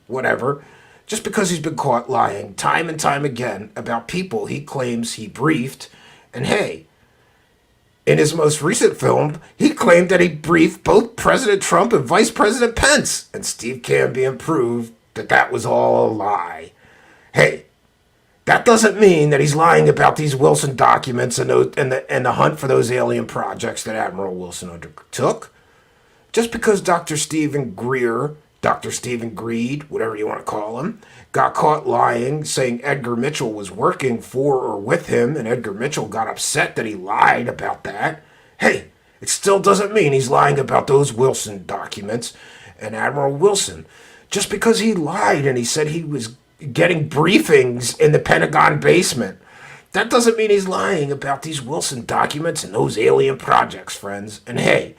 whatever. Just because he's been caught lying time and time again about people he claims he briefed, and hey, in his most recent film, he claimed that he briefed both President Trump and Vice President Pence, and Steve Cambion proved that that was all a lie. Hey, that doesn't mean that he's lying about these Wilson documents and the hunt for those alien projects that Admiral Wilson undertook. Just because Dr. Stephen Greed, whatever you want to call him, got caught lying, saying Edgar Mitchell was working for or with him, and Edgar Mitchell got upset that he lied about that. Hey, it still doesn't mean he's lying about those Wilson documents and Admiral Wilson. Just because he lied and he said he was getting briefings in the Pentagon basement, that doesn't mean he's lying about these Wilson documents and those alien projects, friends. And hey,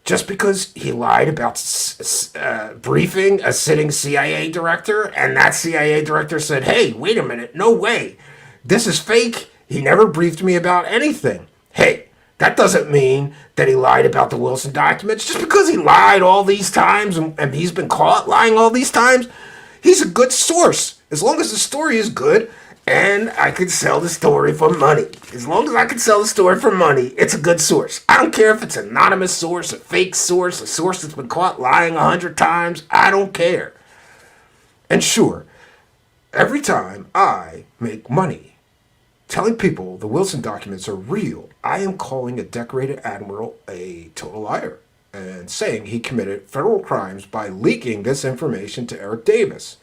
just because he lied about briefing a sitting CIA director, and that CIA director said, hey, wait a minute, no way, this is fake, he never briefed me about anything. Hey, that doesn't mean that he lied about the Wilson documents. Just because he lied all these times and he's been caught lying all these times, he's a good source. As long as the story is good and I could sell the story for money. As long as I can sell the story for money, it's a good source. I don't care if it's an anonymous source, a fake source, a source that's been caught lying 100 times. I don't care. And sure, every time I make money telling people the Wilson documents are real, I am calling a decorated admiral a total liar and saying he committed federal crimes by leaking this information to Eric Davis.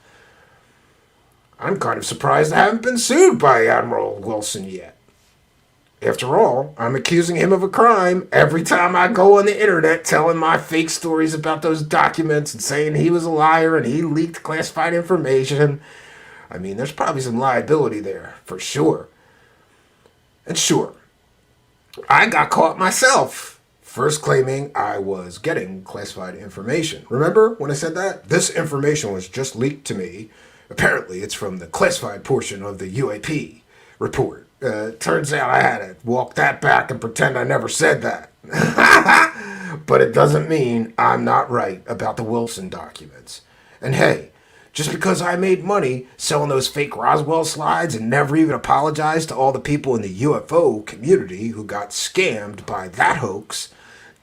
I'm kind of surprised I haven't been sued by Admiral Wilson yet. After all, I'm accusing him of a crime every time I go on the internet telling my fake stories about those documents and saying he was a liar and he leaked classified information. I mean, there's probably some liability there, for sure. And sure, I got caught myself, first claiming I was getting classified information. Remember when I said that? This information was just leaked to me. Apparently, it's from the classified portion of the UAP report. Turns out I had to walk that back and pretend I never said that. But it doesn't mean I'm not right about the Wilson documents. And hey, just because I made money selling those fake Roswell slides and never even apologized to all the people in the UFO community who got scammed by that hoax,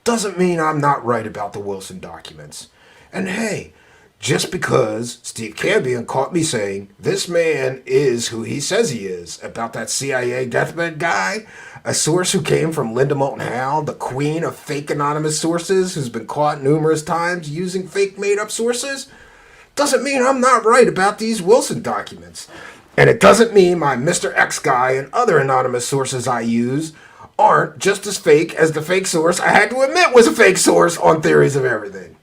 doesn't mean I'm not right about the Wilson documents. And hey, just because Steve Cambion caught me saying this man is who he says he is about that CIA deathbed guy, a source who came from Linda Moulton Howe, the queen of fake anonymous sources who's been caught numerous times using fake made-up sources, doesn't mean I'm not right about these Wilson documents. And it doesn't mean my Mr. X guy and other anonymous sources I use aren't just as fake as the fake source I had to admit was a fake source on Theories of Everything.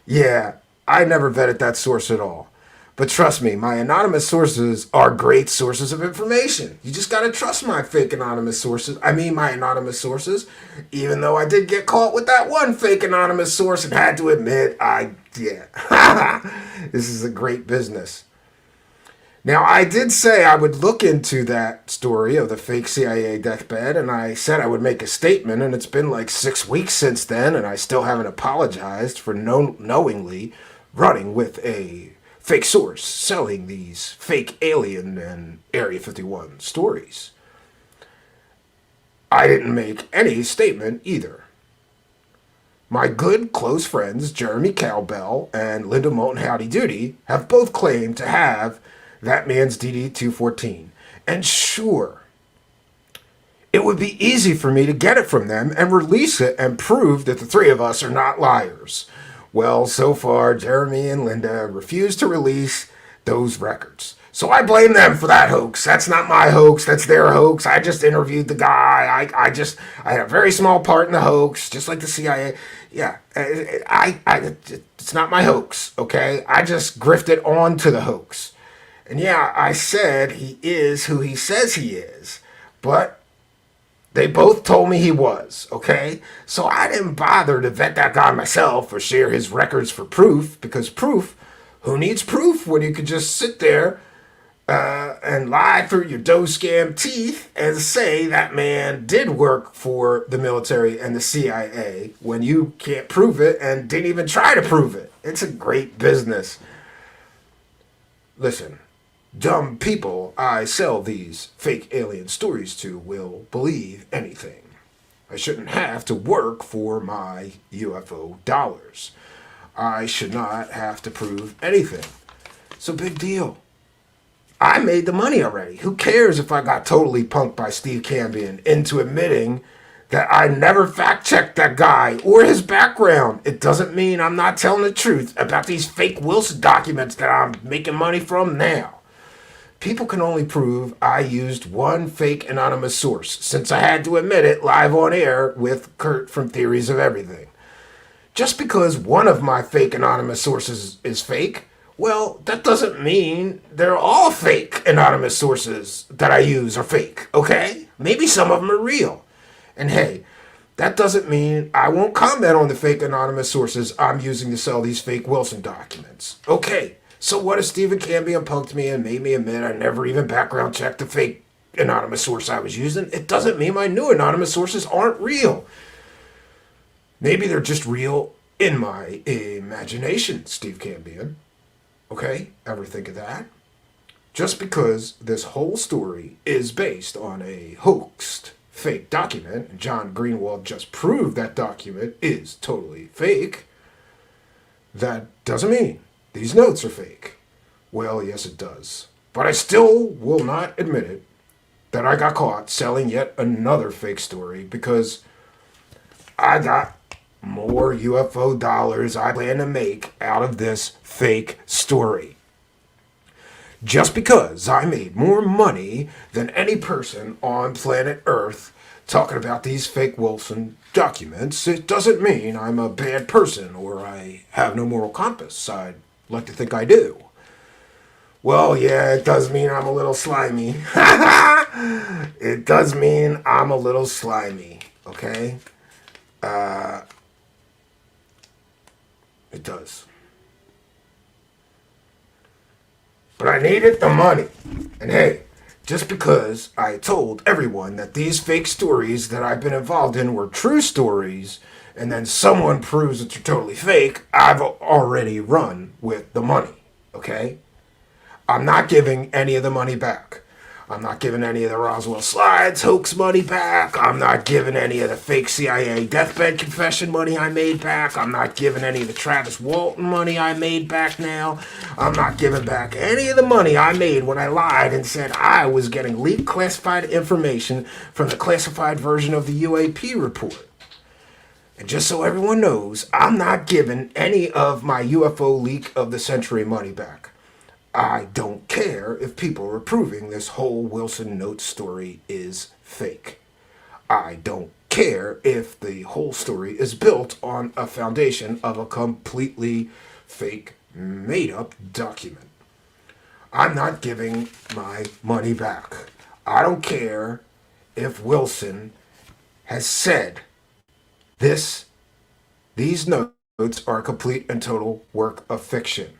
Yeah, I never vetted that source at all. But trust me, my anonymous sources are great sources of information. You just gotta trust my anonymous sources. Even though I did get caught with that one fake anonymous source and had to admit, this is a great business. Now, I did say I would look into that story of the fake CIA deathbed, and I said I would make a statement, and it's been like 6 weeks since then, and I still haven't apologized for knowingly running with a fake source selling these fake alien and Area 51 stories. I didn't make any statement either. My good close friends Jeremy Cowbell and Linda Moulton Howdy Doody have both claimed to have that man's DD-214. And sure, it would be easy for me to get it from them and release it and prove that the three of us are not liars. Well, so far, Jeremy and Linda refuse to release those records. So I blame them for that hoax. That's not my hoax. That's their hoax. I just interviewed the guy. I had a very small part in the hoax, just like the CIA. Yeah, it's not my hoax, okay? I just grifted onto the hoax. And yeah, I said he is who he says he is. But they both told me he was, okay? So I didn't bother to vet that guy myself or share his records for proof, because proof, who needs proof when you could just sit there and lie through your dough scam teeth and say that man did work for the military and the CIA when you can't prove it and didn't even try to prove it. It's a great business. Listen, dumb people I sell these fake alien stories to will believe anything. I shouldn't have to work for my UFO dollars. I should not have to prove anything. So big deal. I made the money already. Who cares if I got totally punked by Steve Cambion into admitting that I never fact-checked that guy or his background? It doesn't mean I'm not telling the truth about these fake Wilson documents that I'm making money from now. People can only prove I used one fake anonymous source, since I had to admit it live on air with Kurt from Theories of Everything. Just because one of my fake anonymous sources is fake, well, that doesn't mean they're all fake anonymous sources that I use are fake, okay? Maybe some of them are real. And hey, that doesn't mean I won't comment on the fake anonymous sources I'm using to sell these fake Wilson documents. Okay, so what if Stephen Cambion punked me and made me admit I never even background checked the fake anonymous source I was using? It doesn't mean my new anonymous sources aren't real. Maybe they're just real in my imagination, Steve Cambion. Okay, ever think of that? Just because this whole story is based on a hoaxed fake document, and John Greenwald just proved that document is totally fake, that doesn't mean these notes are fake. Well, yes, it does. But I still will not admit it that I got caught selling yet another fake story because I got more UFO dollars I plan to make out of this fake story. Just because I made more money than any person on planet Earth talking about these fake Wilson documents, it doesn't mean I'm a bad person or I have no moral compass. I'd like to think I do. Well, yeah, it does mean I'm a little slimy. It does mean I'm a little slimy, okay? It does. But I needed the money. And hey, just because I told everyone that these fake stories that I've been involved in were true stories, and then someone proves that they're totally fake, I've already run with the money, okay? I'm not giving any of the money back. I'm not giving any of the Roswell Slides hoax money back. I'm not giving any of the fake CIA deathbed confession money I made back. I'm not giving any of the Travis Walton money I made back now. I'm not giving back any of the money I made when I lied and said I was getting leaked classified information from the classified version of the UAP report. And just so everyone knows, I'm not giving any of my UFO leak of the century money back. I don't care if people are proving this whole Wilson note story is fake. I don't care if the whole story is built on a foundation of a completely fake, made-up document. I'm not giving my money back. I don't care if Wilson has said these notes are a complete and total work of fiction.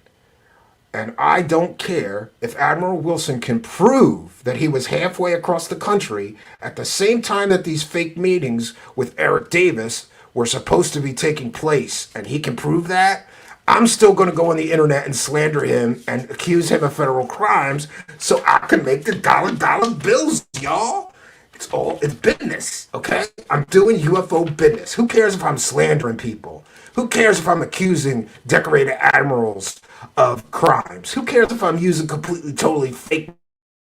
And I don't care if Admiral Wilson can prove that he was halfway across the country at the same time that these fake meetings with Eric Davis were supposed to be taking place, and he can prove that. I'm still going to go on the internet and slander him and accuse him of federal crimes so I can make the dollar bills, y'all. It's business, okay? I'm doing UFO business. Who cares if I'm slandering people? Who cares if I'm accusing decorated admirals of crimes? Who cares if I'm using completely, totally fake,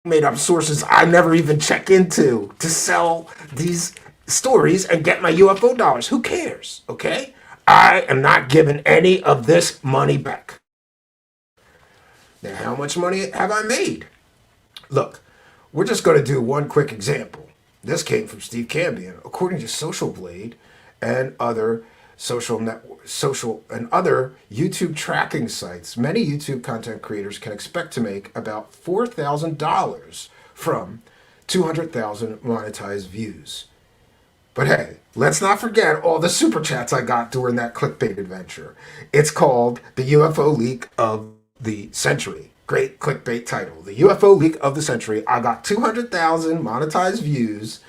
made-up sources I never even check into to sell these stories and get my UFO dollars? Who cares, okay? I am not giving any of this money back. Now, how much money have I made? Look, we're just going to do one quick example. This came from Steve Cambion. According to Social Blade and other social and other YouTube tracking sites, many YouTube content creators can expect to make about $4,000 from 200,000 monetized views. But hey, let's not forget all the super chats I got during that clickbait adventure. It's called the UFO leak of the century. Great clickbait title. The UFO leak of the century. I got 200,000 monetized views,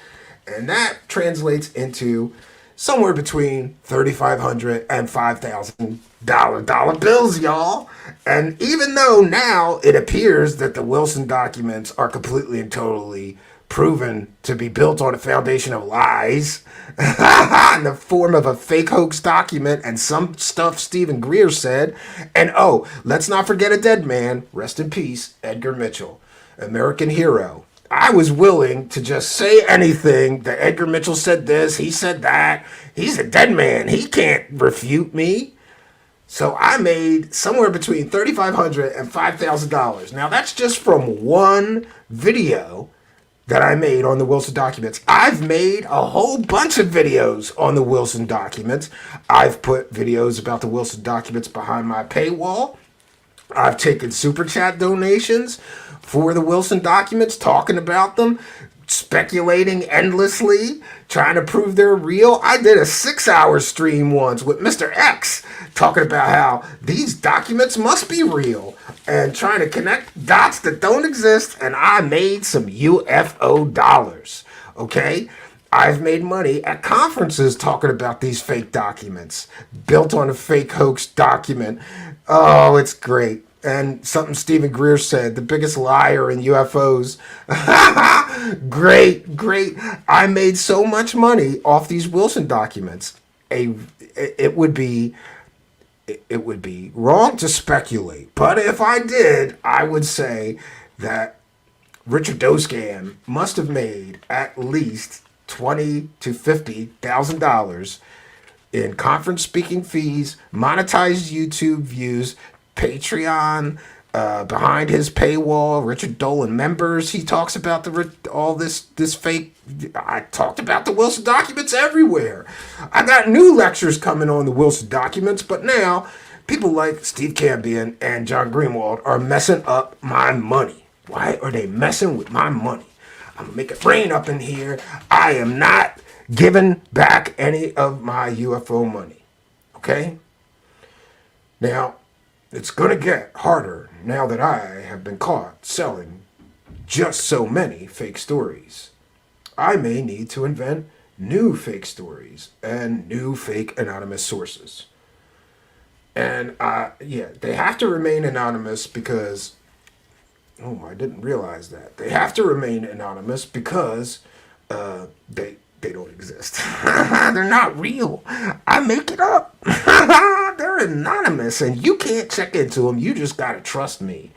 and that translates into somewhere between $3,500 and $5,000 dollar bills, y'all. And even though now it appears that the Wilson documents are completely and totally proven to be built on a foundation of lies in the form of a fake hoax document and some stuff Stephen Greer said. And oh, let's not forget a dead man. Rest in peace, Edgar Mitchell, American hero. I was willing to just say anything that Edgar Mitchell said this, he said that. He's a dead man. He can't refute me. So I made somewhere between $3,500 and $5,000. Now that's just from one video that I made on the Wilson documents. I've made a whole bunch of videos on the Wilson documents. I've put videos about the Wilson documents behind my paywall. I've taken super chat donations for the Wilson documents, talking about them, speculating endlessly, trying to prove they're real. I did a 6-hour stream once with Mr. X talking about how these documents must be real and trying to connect dots that don't exist, and I made some UFO dollars, okay? I've made money at conferences talking about these fake documents built on a fake hoax document. Oh, it's great. And something Stephen Greer said, the biggest liar in UFOs. Great. I made so much money off these Wilson documents. It would be wrong to speculate. But if I did, I would say that Richard Dolan must have made at least $20,000 to $50,000 in conference speaking fees, monetized YouTube views, Patreon, behind his paywall, Richard Dolan members. He talks about all this fake. I talked about the Wilson documents everywhere. I got new lectures coming on the Wilson documents, but now people like Steve Cambion and John Greenwald are messing up my money. Why are they messing with my money? I'm gonna make it rain up in here. I am not giving back any of my UFO money. Okay? Now, it's going to get harder now that I have been caught selling just so many fake stories. I may need to invent new fake stories and new fake anonymous sources. And they have to remain anonymous because, I didn't realize that. They have to remain anonymous because they don't exist. They're not real. I make it up. They're anonymous and you can't check into them. You just got to trust me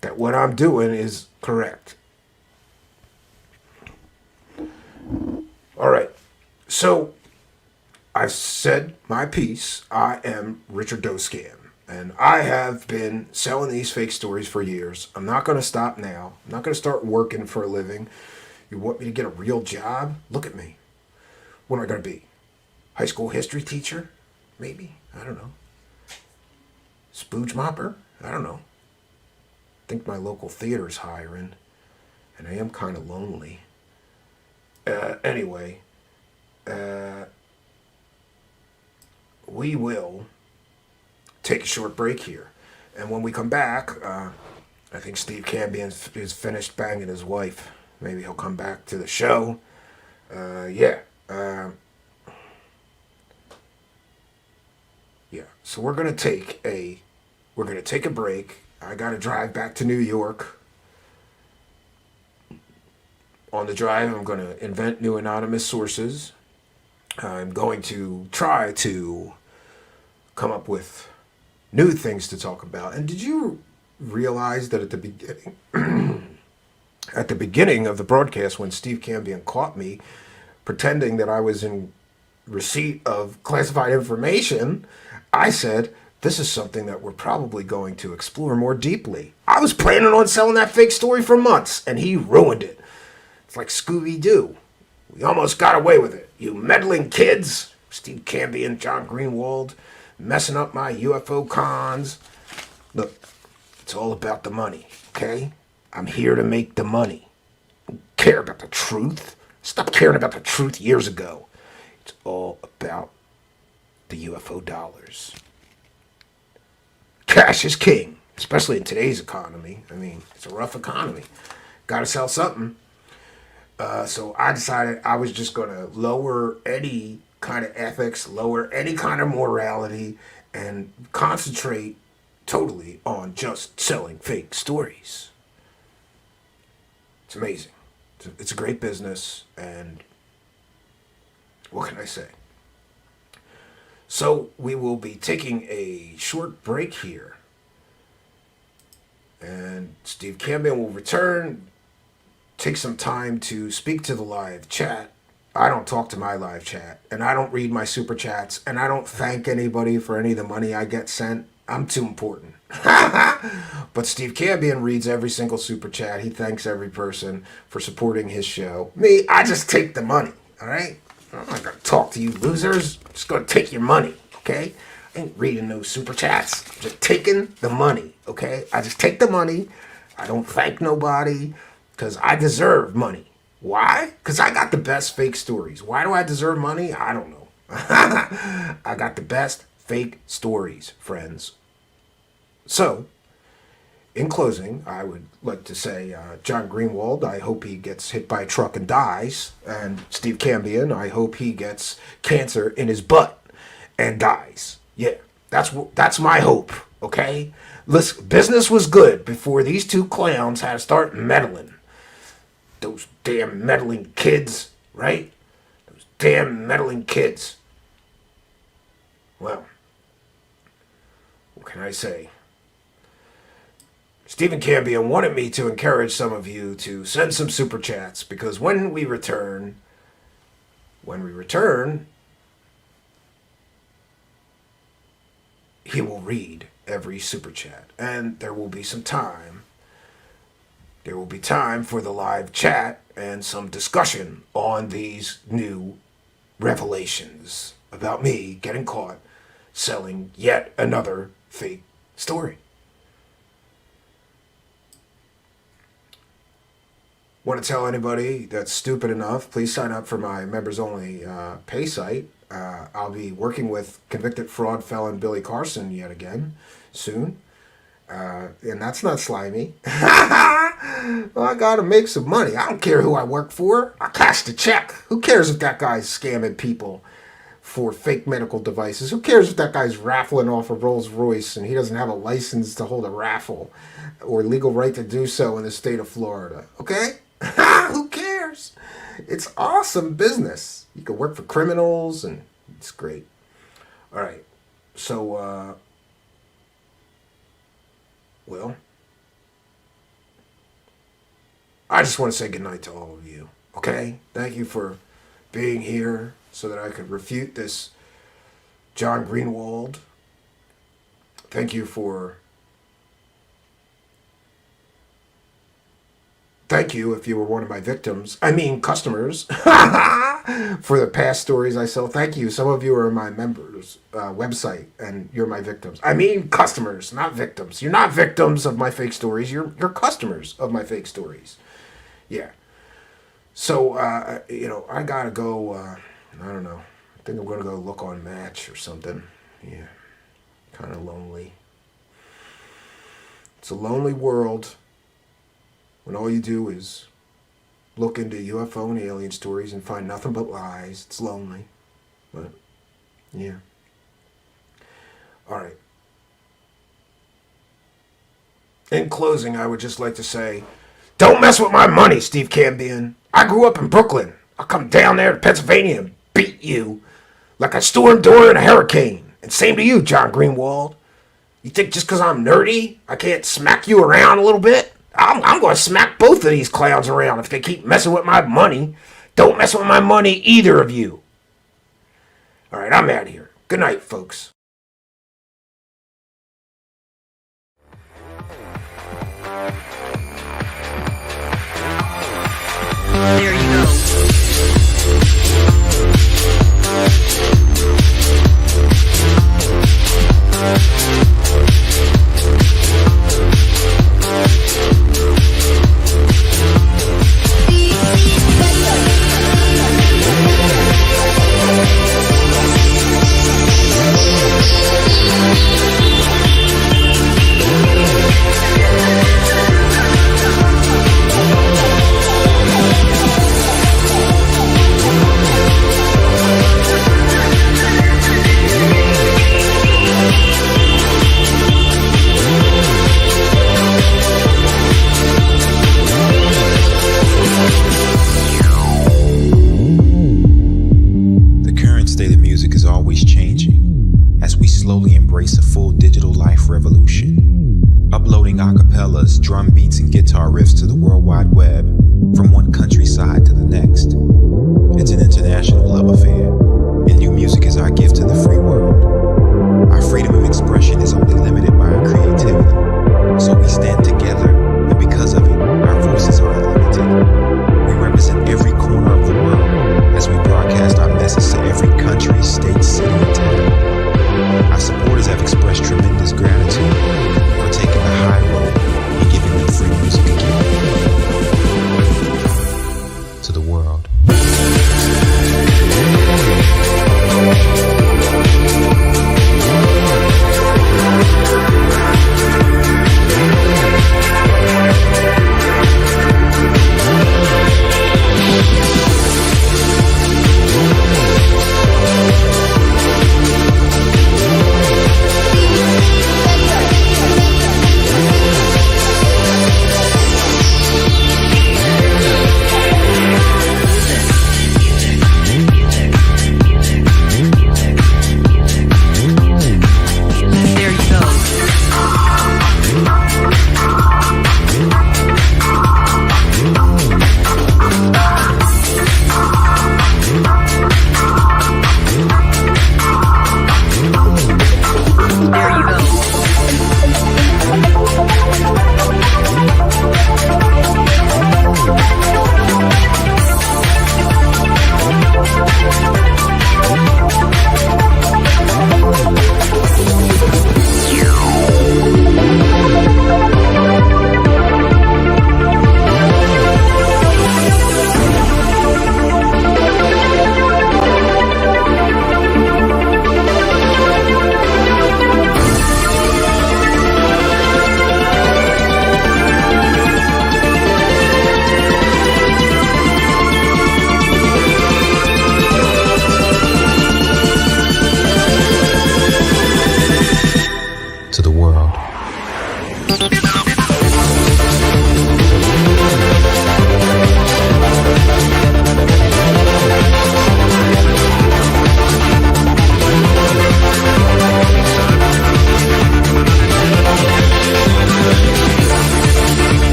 that what I'm doing is correct. All right. So I've said my piece. I am Richard Dolan, and I have been selling these fake stories for years. I'm not going to stop now. I'm not going to start working for a living. You want me to get a real job? Look at me. What am I going to be? High school history teacher? Maybe. I don't know. Spooge mopper? I don't know. I think my local theater's hiring. And I am kind of lonely. Anyway. We will take a short break here. And when we come back, I think Steve Cambion is finished banging his wife. Maybe he'll come back to the show. So we're gonna take a break. I gotta drive back to New York. On the drive, I'm gonna invent new anonymous sources. I'm going to try to come up with new things to talk about. And did you realize that at the beginning of the broadcast, when Steve Cambion caught me pretending that I was in receipt of classified information, I said, this is something that we're probably going to explore more deeply. I was planning on selling that fake story for months, and he ruined it. It's like Scooby-Doo. We almost got away with it. You meddling kids, Steve Cambion, John Greenwald, messing up my UFO cons. Look, it's all about the money, okay? I'm here to make the money. I don't care about the truth. Stop caring about the truth years ago. It's all about the UFO dollars. Cash is king. especially in today's economy. I mean, it's a rough economy. Got to sell something. So I decided I was just going to lower any kind of ethics, lower any kind of morality, and concentrate totally on just selling fake stories. It's amazing. It's a great business, and what can I say? So we will be taking a short break here, and Steve Cambion will return, take some time to speak to the live chat. I don't talk to my live chat, and I don't read my super chats, and I don't thank anybody for any of the money I get sent. I'm too important. But Steve Cambion reads every single super chat. He thanks every person for supporting his show. Me, I just take the money, all right? I'm not going to talk to you losers. I'm just going to take your money, okay? I ain't reading no super chats. I'm just taking the money, okay? I just take the money. I don't thank nobody because I deserve money. Why? Because I got the best fake stories. Why do I deserve money? I don't know. I got the best fake stories, friends. So, in closing, I would like to say, John Greenwald, I hope he gets hit by a truck and dies. And Steve Cambion, I hope he gets cancer in his butt and dies. Yeah, that's my hope, okay? Listen, business was good before these two clowns had to start meddling. Those damn meddling kids, right? Those damn meddling kids. Well, what can I say? Stephen Cambion wanted me to encourage some of you to send some super chats, because when we return, he will read every super chat, and there will be some time. There will be time for the live chat and some discussion on these new revelations about me getting caught selling yet another fake story. Want to tell anybody that's stupid enough, please sign up for my members-only pay site. I'll be working with convicted fraud felon Billy Carson yet again soon. And that's not slimy. Well, I gotta make some money. I don't care who I work for. I cash the check. Who cares if that guy's scamming people for fake medical devices? Who cares if that guy's raffling off a Rolls Royce and he doesn't have a license to hold a raffle or legal right to do so in the state of Florida? Okay? Who cares? It's awesome business. You can work for criminals, and it's great. All right. So, well, I just want to say goodnight to all of you. Okay? Thank you for being here so that I could refute this John Greenwald. Thank you if you were one of my victims. I mean, customers. For the past stories I sell. Thank you. Some of you are my members website, and you're my victims. I mean, customers, not victims. You're not victims of my fake stories. You're customers of my fake stories. Yeah. So, I gotta go. I don't know. I think I'm gonna go look on Match or something. Yeah. Kind of lonely. It's a lonely world when all you do is look into UFO and alien stories and find nothing but lies. It's lonely. But, yeah. All right. In closing, I would just like to say, don't mess with my money, Steve Cambion. I grew up in Brooklyn. I'll come down there to Pennsylvania and beat you like a storm door in a hurricane. And same to you, John Greenwald. You think just because I'm nerdy, I can't smack you around a little bit? I'm going to smack both of these clowns around if they keep messing with my money. Don't mess with my money, either of you. All right, I'm out of here. Good night, folks. There you go. always changing as we slowly embrace a full digital life revolution. Uploading acapellas, drum beats, and guitar riffs to the World Wide Web from one countryside to the next. It's an international love affair, and new music is our gift to the free world. Our freedom of expression is only limited by our creativity, so we stand together, and because of it, our voices are unlimited. We represent every corner of the world as we broadcast our message to every country, state, city, and town. Our supporters have expressed tremendous gratitude for taking the high road and giving them free music again to the world.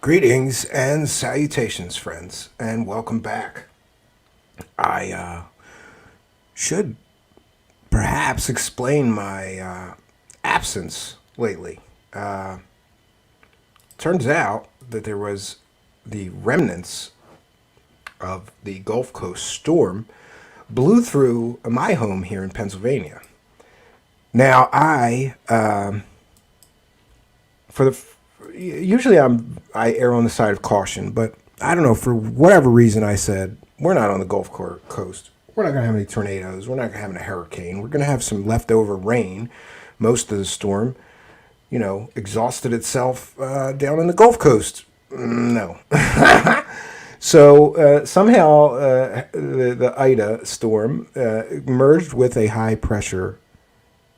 Greetings and salutations, friends, and welcome back. I should perhaps explain my absence lately. Turns out that there was the remnants of the Gulf Coast storm blew through my home here in Pennsylvania. Now, usually I err on the side of caution, but I don't know, for whatever reason I said, we're not on the Gulf Coast. We're not going to have any tornadoes. We're not going to have a hurricane. We're going to have some leftover rain. Most of the storm, exhausted itself down in the Gulf Coast. No. So somehow the Ida storm merged with a high pressure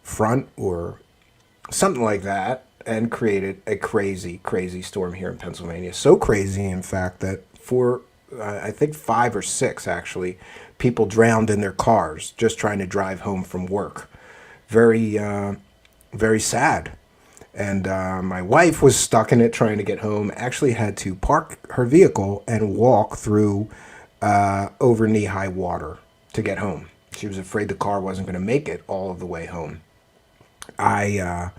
front or something like that, and created a crazy, crazy storm here in Pennsylvania. So crazy, in fact, that I think 5 or 6 actually, people drowned in their cars just trying to drive home from work. Very, very sad. And my wife was stuck in it trying to get home, actually had to park her vehicle and walk through over knee-high water to get home. She was afraid the car wasn't going to make it all of the way home. I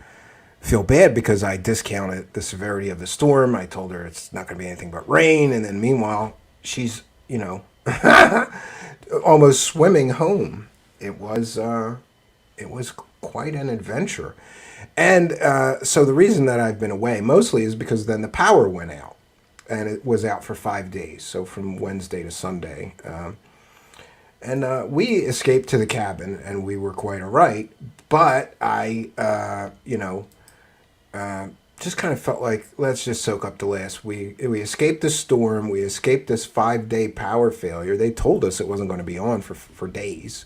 feel bad because I discounted the severity of the storm. I told her it's not going to be anything but rain. And then meanwhile, she's, almost swimming home. It was it was quite an adventure. And so the reason that I've been away mostly is because then the power went out, and it was out for 5 days, so from Wednesday to Sunday. And we escaped to the cabin, and we were quite all right. But I, just kind of felt like, let's just soak up the last. We escaped the storm. We escaped this 5-day power failure. They told us it wasn't going to be on for days.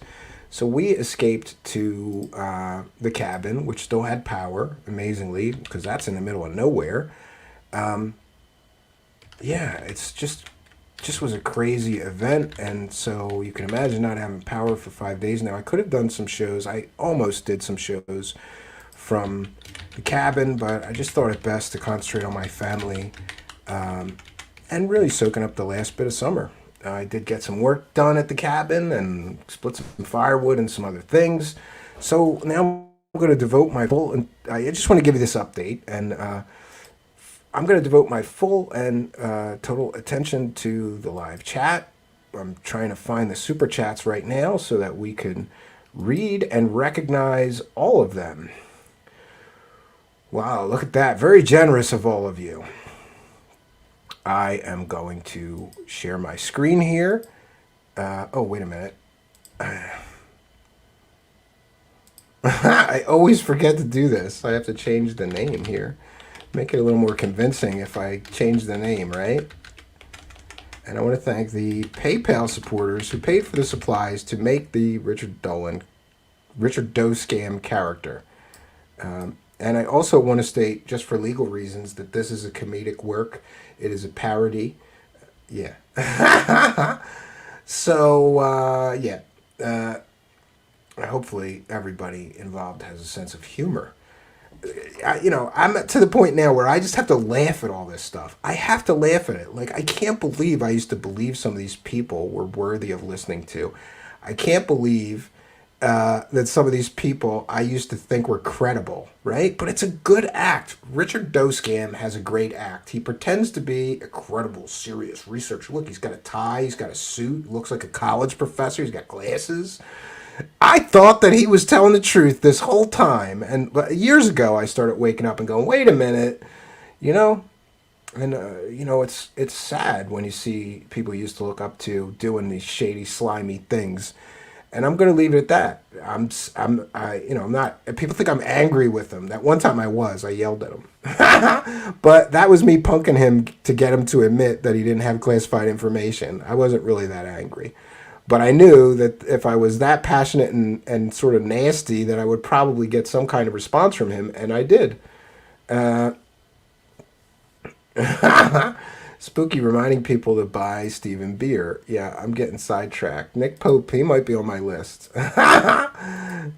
So we escaped to the cabin, which still had power, amazingly, because that's in the middle of nowhere. It's just was a crazy event. And so you can imagine not having power for 5 days. Now, I could have done some shows. I almost did some shows from the cabin, but I just thought it best to concentrate on my family and really soaking up the last bit of summer. I did get some work done at the cabin and split some firewood and some other things. So now I'm going to devote my full, and I just want to give you this update, and I'm going to devote my full and total attention to the live chat. I'm trying to find the super chats right now so that we can read and recognize all of them. Wow, look at that. Very generous of all of you. I am going to share my screen here. Wait a minute. I always forget to do this. I have to change the name here. Make it a little more convincing if I change the name, right? And I want to thank the PayPal supporters who paid for the supplies to make the Richard Doe scam character. And I also want to state, just for legal reasons, that this is a comedic work. It is a parody. Yeah. So, hopefully everybody involved has a sense of humor. I'm to the point now where I just have to laugh at all this stuff. I have to laugh at it. Like, I can't believe I used to believe some of these people were worthy of listening to. I can't believe that some of these people I used to think were credible, right? But it's a good act. Richard Doe Scam has a great act. He pretends to be a credible, serious researcher. Look, he's got a tie, he's got a suit, looks like a college professor, he's got glasses. I thought that he was telling the truth this whole time. And years ago, I started waking up and going, wait a minute, it's sad when you see people you used to look up to doing these shady, slimy things. And I'm going to leave it at that. I'm not, people think I'm angry with them. That one time I yelled at him. But that was me punking him to get him to admit that he didn't have classified information. I wasn't really that angry. But I knew that if I was that passionate and sort of nasty, that I would probably get some kind of response from him, and I did. Spooky reminding people to buy Stephen beer. Yeah, I'm getting sidetracked. Nick Pope, he might be on my list.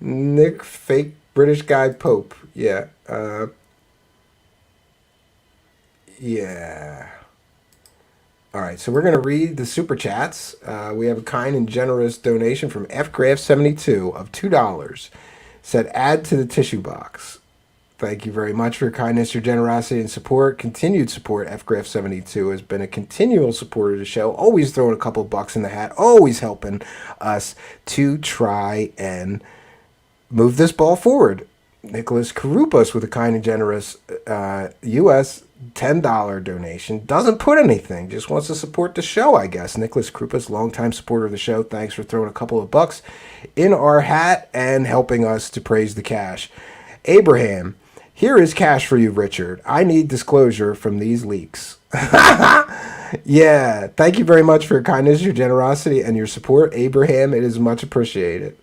Nick, fake British guy Pope. Yeah. Yeah. All right, so we're going to read the super chats. We have a kind and generous donation from FGraph72 of $2. Said, add to the tissue box. Thank you very much for your kindness, your generosity, and support. Continued support. FGraph72 has been a continual supporter of the show, always throwing a couple bucks in the hat, always helping us to try and move this ball forward. Nicholas Karupos with a kind and generous U.S. $10 donation. Doesn't put anything, just wants to support the show, I guess. Nicholas Karupos, longtime supporter of the show. Thanks for throwing a couple of bucks in our hat and helping us to praise the cash. Abraham, here is cash for you, Richard. I need disclosure from these leaks. Yeah, thank you very much for your kindness, your generosity, and your support, Abraham. It is much appreciated.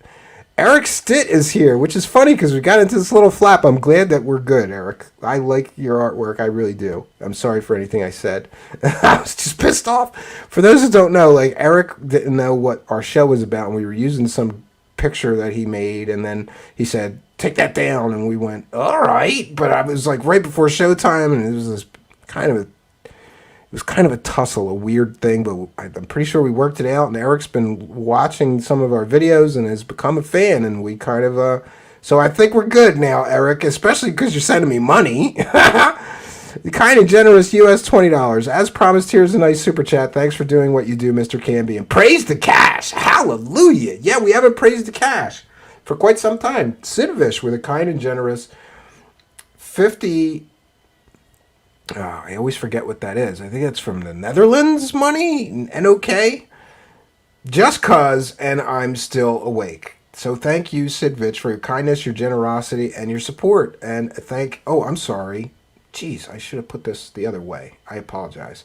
Eric Stitt is here, which is funny because we got into this little flap. I'm glad that we're good, Eric. I like your artwork. I really do. I'm sorry for anything I said. I was just pissed off. For those who don't know, like, Eric didn't know what our show was about, and we were using some picture that he made, and then he said, take that down, and we went, all right. But I was like right before showtime, and it was this kind of a tussle, a weird thing, but I'm pretty sure we worked it out, and Eric's been watching some of our videos and has become a fan, and we kind of, so I think we're good now, Eric, especially because you're sending me money. The kind and generous US $20. As promised, here's a nice super chat. Thanks for doing what you do, Mr. Camby, and praise the cash. Hallelujah. Yeah, we haven't praised the cash. for quite some time. Sidvish with a kind and generous 50. I always forget what that is. I think it's from the Netherlands money, NOK. Just cause, and I'm still awake. So thank you, Sidvich, for your kindness, your generosity, and your support. And I'm sorry. Jeez, I should have put this the other way. I apologize.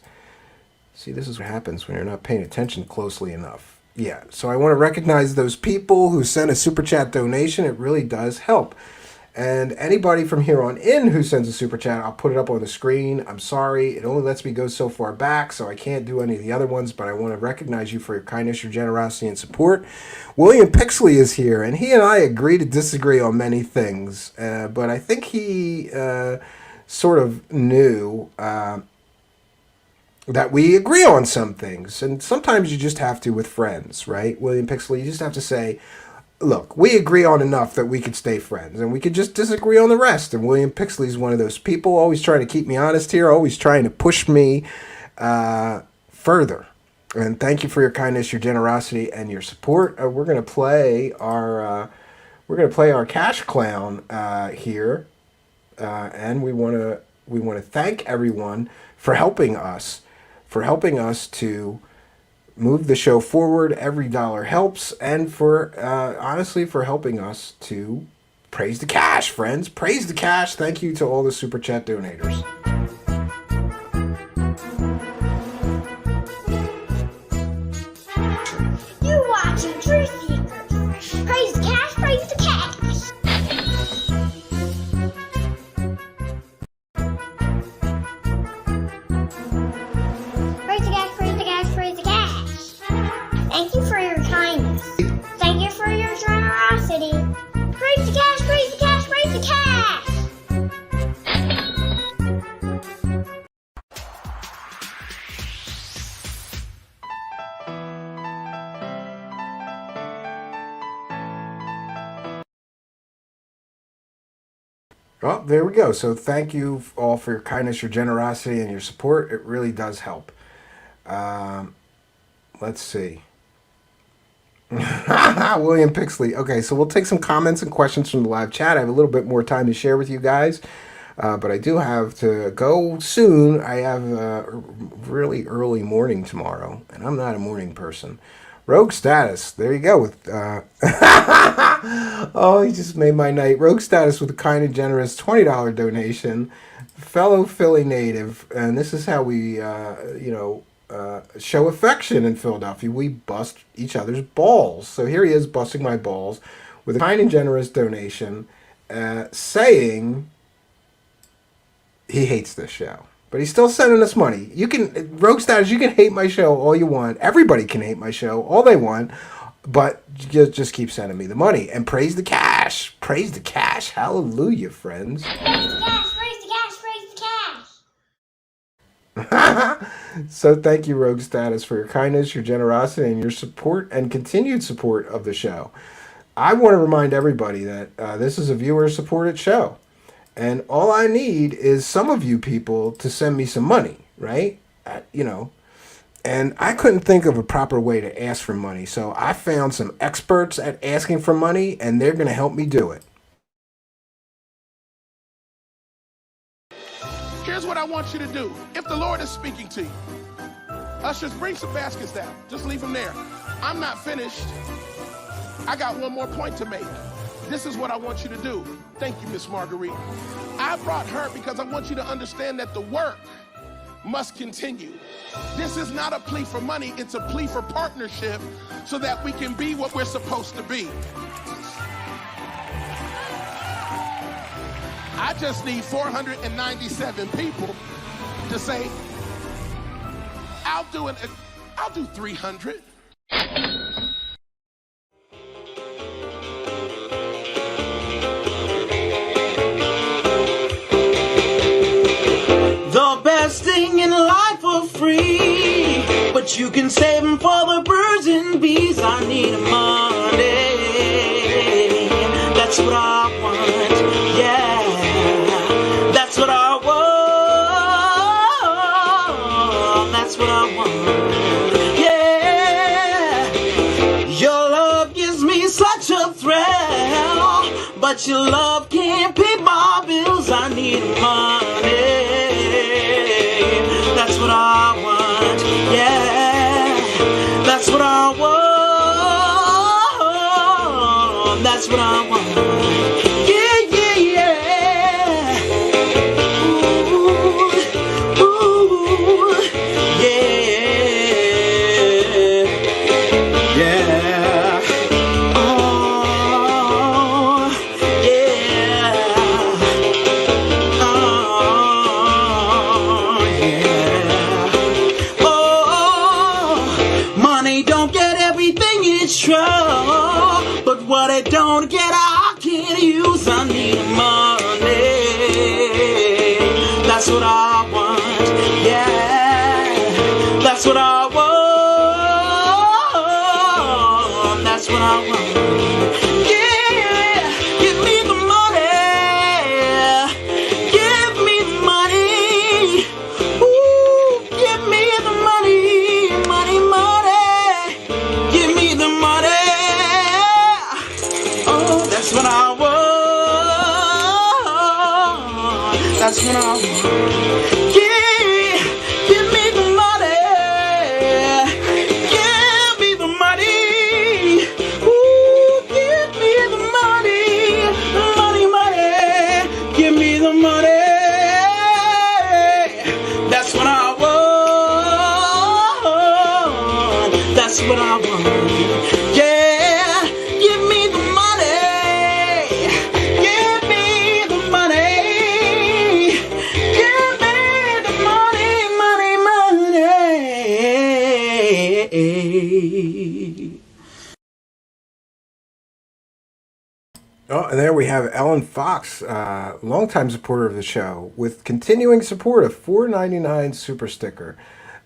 See, this is what happens when you're not paying attention closely enough. Yeah, so I want to recognize those people who sent a super chat donation. It really does help. And anybody from here on in who sends a super chat, I'll put it up on the screen. I'm sorry, it only lets me go so far back, so I can't do any of the other ones, but I want to recognize you for your kindness, your generosity, and support. William Pixley is here, and he and I agree to disagree on many things, but I think he sort of knew that we agree on some things, and sometimes you just have to with friends, right? William Pixley, you just have to say, look, we agree on enough that we could stay friends, and we could just disagree on the rest. And William Pixley is one of those people, always trying to keep me honest here, always trying to push me further. And thank you for your kindness, your generosity, and your support. We're gonna play our Cash Clown here, and we wanna thank everyone for helping us to move the show forward. Every dollar helps, and for honestly for helping us to praise the cash, friends. Praise the cash. Thank you to all the super chat donators. You're watching Truthseekers. Praise the cash, praise the cash. Praise the cash, praise the cash, praise the cash. Thank you for your kindness. Thank you for your generosity. Praise the cash, praise the cash, praise the cash. Well, there we go. So thank you all for your kindness, your generosity, and your support. It really does help. Let's see. William Pixley. Okay, so we'll take some comments and questions from the live chat. I have a little bit more time to share with you guys, but I do have to go soon. I have a really early morning tomorrow, and I'm not a morning person. Rogue Status. There you go. With oh, he just made my night. Rogue Status with a kind and generous $20 donation. Fellow Philly native, and this is how we, show affection in Philadelphia. We bust each other's balls. So here he is busting my balls with a kind and generous donation, saying he hates this show. But he's still sending us money. You can, Rogue Status, you can hate my show all you want. Everybody can hate my show all they want. But just keep sending me the money. And praise the cash. Praise the cash. Hallelujah, friends. Praise the cash, praise the cash, praise the cash. So thank you, Rogue Status, for your kindness, your generosity, and your support and continued support of the show. I want to remind everybody that this is a viewer-supported show. And all I need is some of you people to send me some money, right? And I couldn't think of a proper way to ask for money. So I found some experts at asking for money, and they're going to help me do it. Here's what I want you to do. If the Lord is speaking to you, ushers, bring some baskets down. Just leave them there. I'm not finished. I got one more point to make. This is what I want you to do. Thank you, Miss Marguerite. I brought her because I want you to understand that the work must continue. This is not a plea for money, it's a plea for partnership so that we can be what we're supposed to be. I just need 497 people to say, I'll do 300. The best thing in life for free, but you can save them for the birds and bees. I need money. That's what I want. Yeah, that's what I want. That's what I want. Yeah, your love gives me such a threat. but your love can't pay my bills. I need money. That's what I want. Yeah, that's what I want. That's what I want. Yeah, yeah, yeah. Ooh, ooh, yeah, yeah. Oh, yeah. Oh, yeah. Oh, money don't get everything, it's true. But what it don't get, I can't use. I need money. That's what I want. Yeah, that's what I want. That's what I want. Yeah, give me the money. Give me the money. Ooh, give me the money. Money, money. Give me the money. Oh, that's what I want. That's what I want. Yeah, give me the money. Give me the money. Ooh, give me the money. Money, money. Give me the money. That's what I want. That's what I want. Yeah, give me the money. Give me the money. Give me the money, money, money. Oh, and there we have Ellen Fox, longtime supporter of the show, with continuing support of $4.99 super sticker.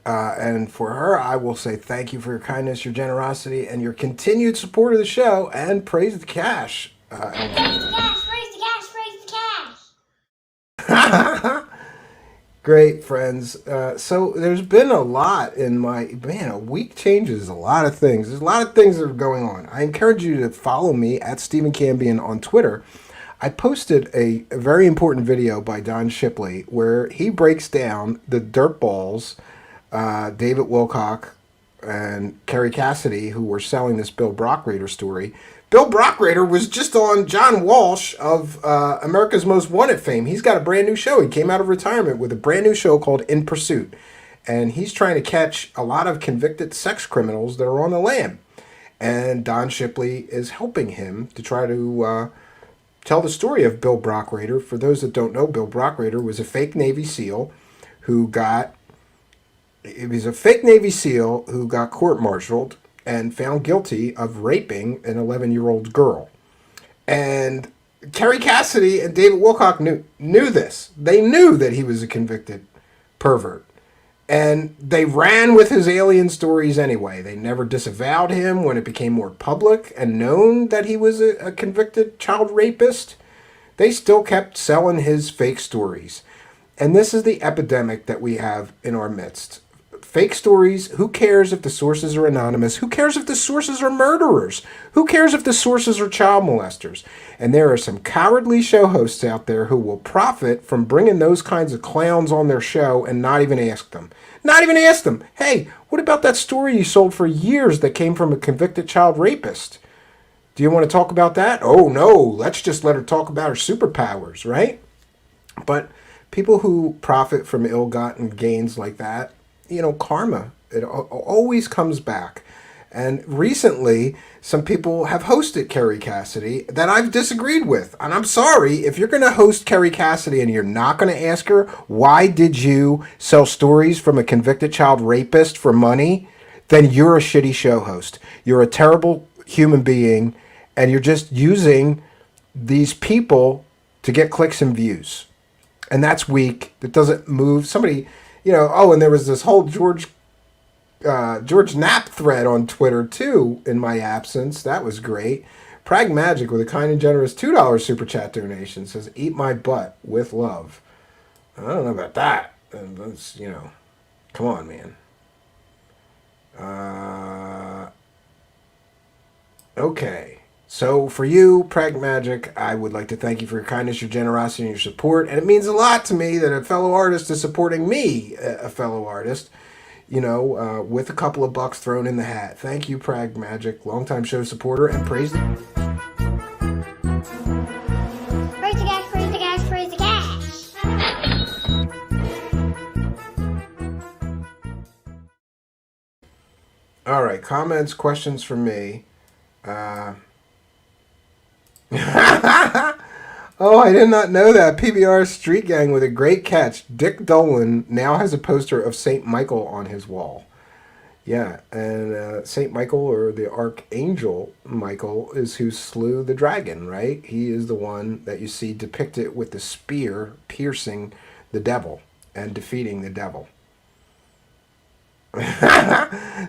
And for her, I will say thank you for your kindness, your generosity, and your continued support of the show, and praise the cash. Praise the cash, praise the cash, praise the cash. Great, friends. So there's been a lot in a week changes a lot of things. There's a lot of things that are going on. I encourage you to follow me at Stephen Cambion on Twitter. I posted a very important video by Don Shipley where he breaks down the dirtballs, David Wilcock and Kerry Cassidy, who were selling this Bill Brockrader story. Bill Brockrader was just on John Walsh of America's Most Wanted fame. He's got a brand new show. He came out of retirement with a brand new show called In Pursuit. And he's trying to catch a lot of convicted sex criminals that are on the lam. And Don Shipley is helping him to try to tell the story of Bill Brockrader. For those that don't know, Bill Brockrader was a fake Navy SEAL who got court-martialed and found guilty of raping an 11-year-old girl. And Kerry Cassidy and David Wilcock knew this. They knew that he was a convicted pervert. And they ran with his alien stories anyway. They never disavowed him when it became more public and known that he was a convicted child rapist. They still kept selling his fake stories. And this is the epidemic that we have in our midst. Fake stories. Who cares if the sources are anonymous? Who cares if the sources are murderers? Who cares if the sources are child molesters? And there are some cowardly show hosts out there who will profit from bringing those kinds of clowns on their show and not even ask them. Not even ask them, hey, what about that story you sold for years that came from a convicted child rapist? Do you want to talk about that? Oh, no, let's just let her talk about her superpowers, right? But people who profit from ill-gotten gains like that, karma, it always comes back. And recently, some people have hosted Kerry Cassidy that I've disagreed with. And I'm sorry, if you're going to host Kerry Cassidy and you're not going to ask her, why did you sell stories from a convicted child rapist for money? Then you're a shitty show host. You're a terrible human being, and you're just using these people to get clicks and views. And that's weak. That doesn't move. Somebody, and there was this whole George Knapp thread on Twitter too in my absence. That was great. Pragmagic with a kind and generous $2 super chat donation says, "Eat my butt with love." I don't know about that. That's, come on, man. Okay. So for you, Pragmagic, I would like to thank you for your kindness, your generosity, and your support. And it means a lot to me that a fellow artist is supporting me, a fellow artist, with a couple of bucks thrown in the hat. Thank you, Pragmagic, longtime show supporter, and praise the... Praise the cash, praise the cash, praise the cash. All right, comments, questions for me. Oh, I did not know that. PBR Street Gang with a great catch. Dick Dolan now has a poster of St. Michael on his wall. Yeah, and St. Michael, or the Archangel Michael, is who slew the dragon, right? He is the one that you see depicted with the spear piercing the devil and defeating the devil.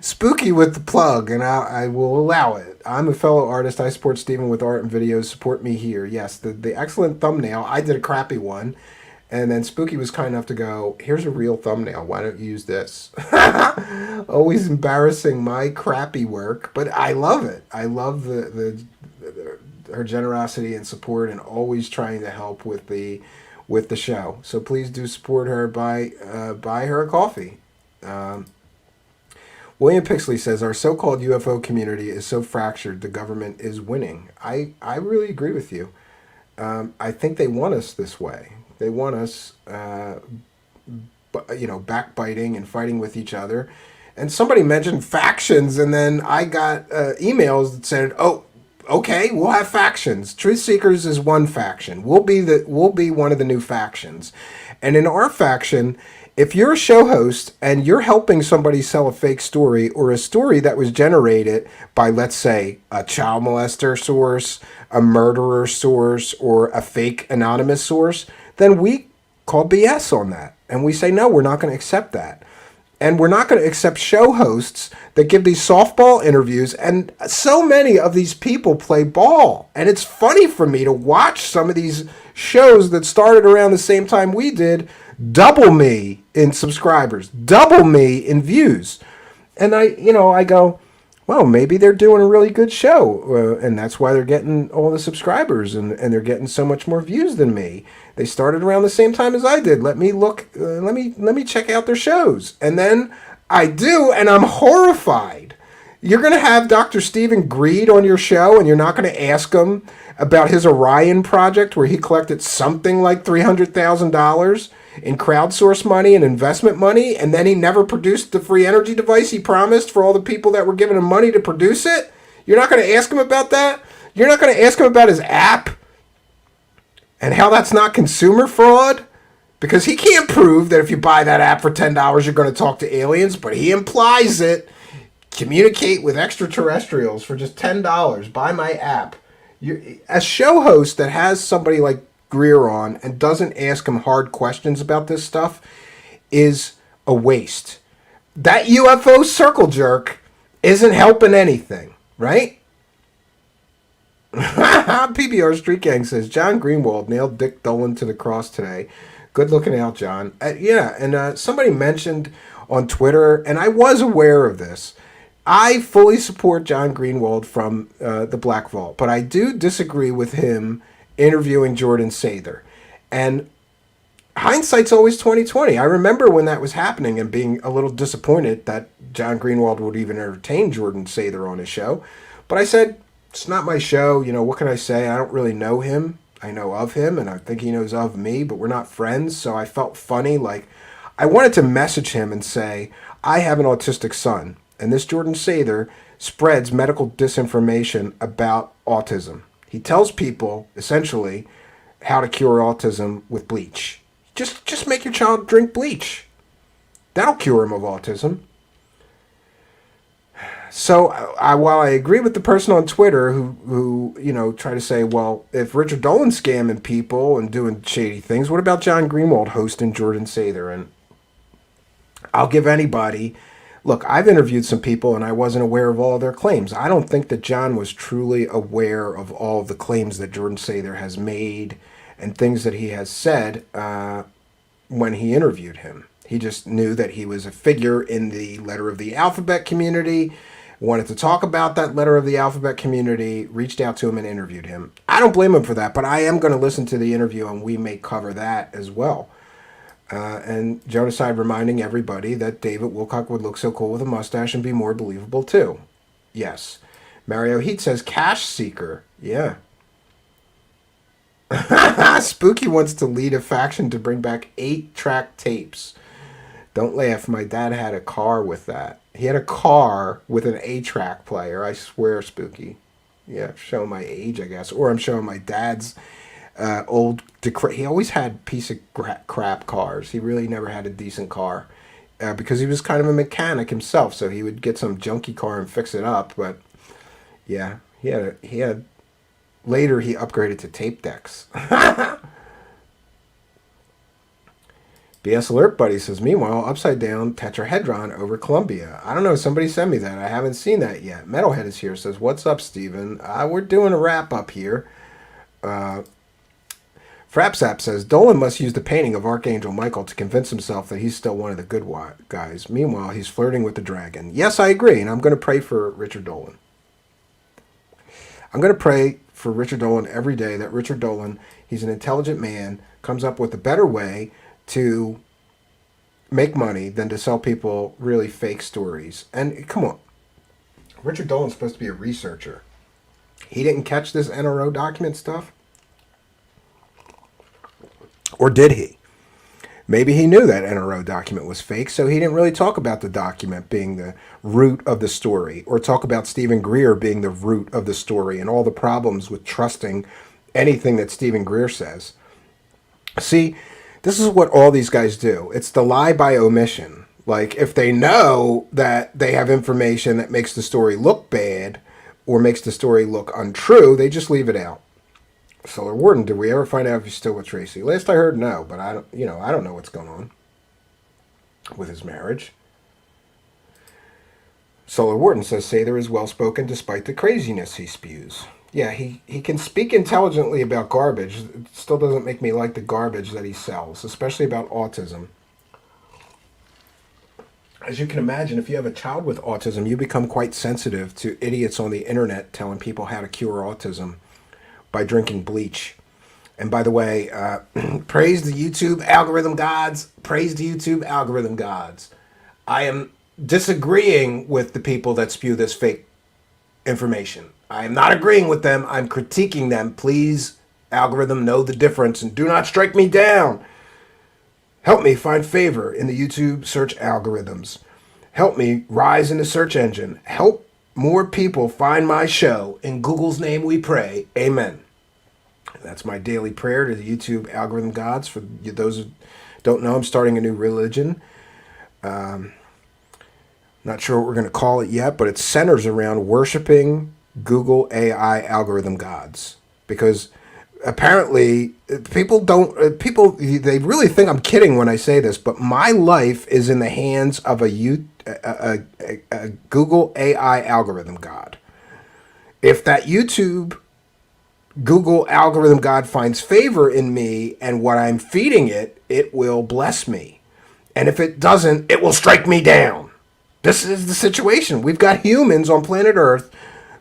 Spooky with the plug, and I will allow it. I'm a fellow artist. I support Steven with art and videos. Support me here. Yes, the excellent thumbnail. I did a crappy one, and then Spooky was kind enough to go, here's a real thumbnail. Why don't you use this? Always embarrassing my crappy work, but I love it. I love her generosity and support, and always trying to help with the show. So please do support her. Buy her a coffee. William Pixley says, our so-called UFO community is so fractured, the government is winning. I really agree with you. I think they want us this way. They want us, backbiting and fighting with each other. And somebody mentioned factions, and then I got emails that said, oh, okay, we'll have factions. Truthseekers is one faction. We'll be one of the new factions. And in our faction, if you're a show host and you're helping somebody sell a fake story, or a story that was generated by, let's say, a child molester source, a murderer source, or a fake anonymous source, then we call BS on that. And we say, no, we're not going to accept that. And we're not going to accept show hosts that give these softball interviews. And so many of these people play ball. And it's funny for me to watch some of these shows that started around the same time we did double me in subscribers, double me in views. And I go, well, maybe they're doing a really good show. And that's why they're getting all the subscribers, and they're getting so much more views than me. They started around the same time as I did. Let me look, let me check out their shows. And then I do, and I'm horrified. You're going to have Dr. Stephen Greed on your show, and you're not going to ask him about his Orion project, where he collected something like $300,000 in crowdsource money and investment money, and then he never produced the free energy device he promised for all the people that were giving him money to produce it. You're not going to ask him about that? You're not going to ask him about his app and how that's not consumer fraud? Because he can't prove that if you buy that app for $10, you're going to talk to aliens, but he implies it. Communicate with extraterrestrials for just $10. Buy my app. A show host that has somebody like Greer on and doesn't ask him hard questions about this stuff is a waste. That UFO circle jerk isn't helping anything, right? PBR Street Gang says, John Greenwald nailed Dick Dolan to the cross today. Good looking out, John. Somebody mentioned on Twitter, and I was aware of this, I fully support John Greenwald from the Black Vault, but I do disagree with him interviewing Jordan Sather. And hindsight's always 20/20. I remember when that was happening and being a little disappointed that John Greenwald would even entertain Jordan Sather on his show. But I said, it's not my show. What can I say? I don't really know him. I know of him, and I think he knows of me, but we're not friends. So I felt funny. Like, I wanted to message him and say, I have an autistic son, and this Jordan Sather spreads medical disinformation about autism. He tells people, essentially, how to cure autism with bleach. Just make your child drink bleach. That'll cure him of autism. So while I agree with the person on Twitter who try to say, well, if Richard Dolan's scamming people and doing shady things, what about John Greenwald hosting Jordan Sather? And I'll give anybody... Look, I've interviewed some people and I wasn't aware of all of their claims. I don't think that John was truly aware of all of the claims that Jordan Sather has made and things that he has said when he interviewed him. He just knew that he was a figure in the letter of the alphabet community, wanted to talk about that letter of the alphabet community, reached out to him and interviewed him. I don't blame him for that, but I am going to listen to the interview and we may cover that as well. And Genocide reminding everybody that David Wilcock would look so cool with a mustache and be more believable too. Yes. Mario Heat says Cash Seeker. Yeah. Spooky wants to lead a faction to bring back 8-track tapes. Don't laugh. My dad had a car with that. He had a car with an 8-track player. I swear, Spooky. Yeah, showing my age, I guess. Or I'm showing my dad's old... He always had piece of crap cars. He really never had a decent car. Because he was kind of a mechanic himself. So he would get some junky car and fix it up. But, yeah, he had... Later, he upgraded to tape decks. BS Alert Buddy says, meanwhile, upside down tetrahedron over Columbia. I don't know, somebody sent me that. I haven't seen that yet. Metalhead is here, says, what's up, Steven? We're doing a wrap up here. Frapsap says, Dolan must use the painting of Archangel Michael to convince himself that he's still one of the good guys. Meanwhile, he's flirting with the dragon. Yes, I agree, and I'm going to pray for Richard Dolan. I'm going to pray for Richard Dolan every day that Richard Dolan, he's an intelligent man, comes up with a better way to make money than to sell people really fake stories. And come on, Richard Dolan's supposed to be a researcher. He didn't catch this NRO document stuff? Or did he? Maybe he knew that NRO document was fake, so he didn't really talk about the document being the root of the story, or talk about Stephen Greer being the root of the story and all the problems with trusting anything that Stephen Greer says. See, this is what all these guys do. It's the lie by omission. Like, if they know that they have information that makes the story look bad or makes the story look untrue, they just leave it out. Solar Warden, did we ever find out if he's still with Tracy? Last I heard, no, but I don't know what's going on with his marriage. Solar Warden says Sather is well-spoken despite the craziness he spews. Yeah, he can speak intelligently about garbage. It still doesn't make me like the garbage that he sells, especially about autism. As you can imagine, if you have a child with autism, you become quite sensitive to idiots on the internet telling people how to cure autism by drinking bleach. And by the way, praise the YouTube algorithm gods. Praise the YouTube algorithm gods. I am disagreeing with the people that spew this fake information. I am not agreeing with them. I'm critiquing them. Please, algorithm, know the difference and do not strike me down. Help me find favor in the YouTube search algorithms. Help me rise in the search engine. Help more people find my show. In Google's name we pray. Amen. That's my daily prayer to the YouTube algorithm gods. For those who don't know, I'm starting a new religion. Not sure what we're going to call it yet, but it centers around worshiping Google AI algorithm gods. Because apparently people they really think I'm kidding when I say this, but my life is in the hands of a Google AI algorithm god. If that YouTube Google algorithm god finds favor in me and what I'm feeding it, it will bless me. And if it doesn't, it will strike me down. This is the situation. We've got humans on planet Earth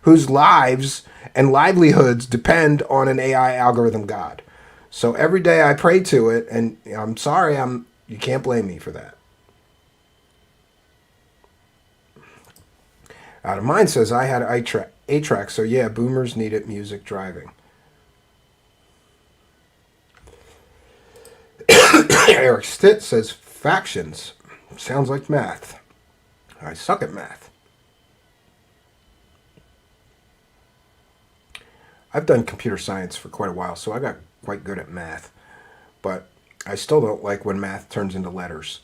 whose lives and livelihoods depend on an AI algorithm god. So every day I pray to it, and I'm sorry, you can't blame me for that. Out of Mind says, I had A-track, so yeah, boomers needed music driving. Eric Stitt says, factions. Sounds like math. I suck at math. I've done computer science for quite a while, so I got quite good at math. But I still don't like when math turns into letters.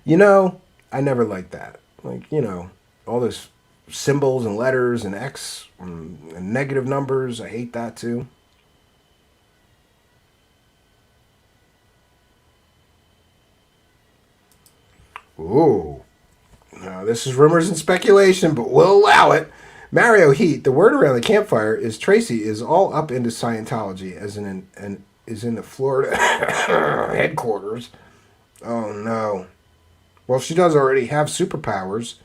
You know, I never liked that. Like, you know, all those symbols and letters and X and negative numbers. I hate that too. Ooh. Now, this is rumors and speculation, but we'll allow it. Mario Heat, the word around the campfire is Tracy is all up into Scientology, as in and is in the Florida headquarters. Oh no. Well, she does already have superpowers.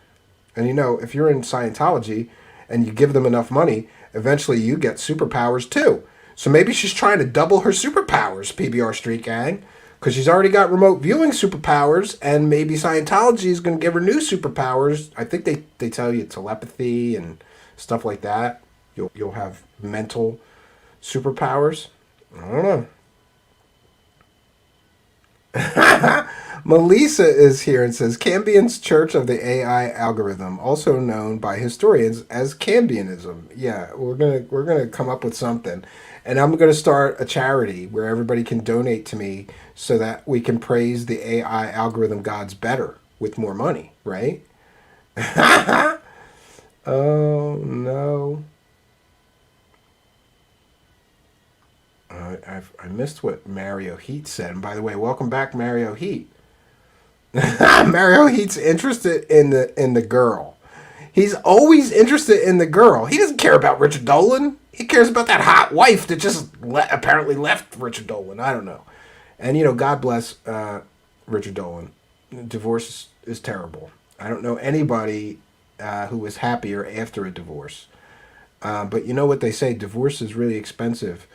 And if you're in Scientology and you give them enough money, eventually you get superpowers too. So maybe she's trying to double her superpowers, PBR Street Gang, because she's already got remote viewing superpowers, and maybe Scientology is going to give her new superpowers. I think they tell you telepathy and stuff like that. You'll have mental superpowers. I don't know. Melissa is here and says Cambian's Church of the AI Algorithm, also known by historians as Cambianism. Yeah, we're gonna come up with something, and I'm gonna start a charity where everybody can donate to me so that we can praise the AI algorithm gods better with more money, right? Oh no. I missed what Mario Heat said. And by the way, welcome back, Mario Heat. Mario Heat's interested in the girl. He's always interested in the girl. He doesn't care about Richard Dolan. He cares about that hot wife that just apparently left Richard Dolan. I don't know. And, God bless Richard Dolan. Divorce is terrible. I don't know anybody who was happier after a divorce. But you know what they say? Divorce is really expensive.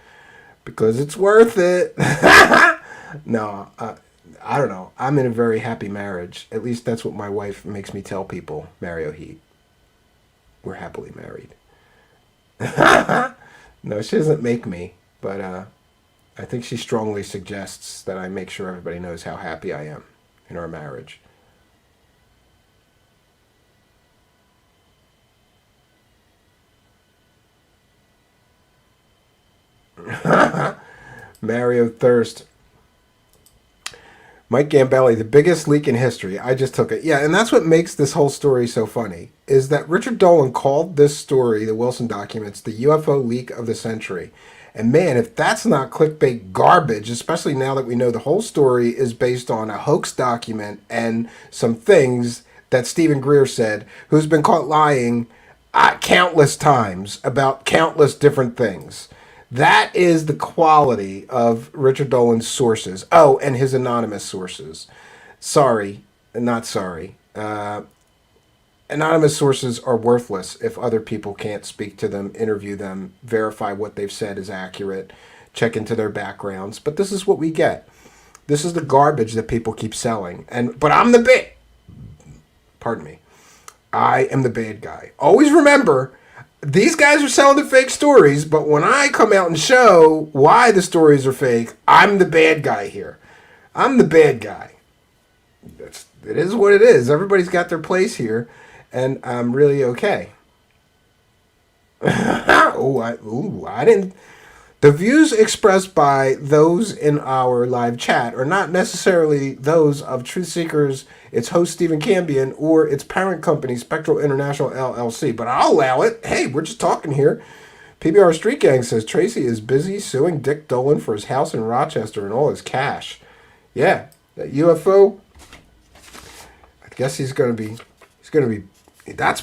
Because it's worth it. No, I don't know. I'm in a very happy marriage. At least that's what my wife makes me tell people, Mario Heat. We're happily married. No, she doesn't make me. But I think she strongly suggests that I make sure everybody knows how happy I am in our marriage. Mario Thirst. Mike Gambelli, the biggest leak in history. I just took it. Yeah, and that's what makes this whole story so funny, is that Richard Dolan called this story, the Wilson documents, the UFO leak of the century. And man, if that's not clickbait garbage, especially now that we know the whole story is based on a hoax document and some things that Stephen Greer said, who's been caught lying countless times about countless different things. That is the quality of Richard Dolan's sources. Oh, and his anonymous sources. Sorry, not sorry. Anonymous sources are worthless if other people can't speak to them, interview them, verify what they've said is accurate, check into their backgrounds. But this is what we get. This is the garbage that people keep selling. But I'm the pardon me. I am the bad guy. Always remember, these guys are selling the fake stories, but when I come out and show why the stories are fake, I'm the bad guy here. I'm the bad guy. It is what it is. Everybody's got their place here, and I'm really okay. I didn't. The views expressed by those in our live chat are not necessarily those of Truthseekers, its host Stephen Cambian, or its parent company Spectral International LLC. But I'll allow it. Hey, we're just talking here. PBR Street Gang says Tracy is busy suing Dick Dolan for his house in Rochester and all his cash. Yeah, that UFO. I guess he's gonna be.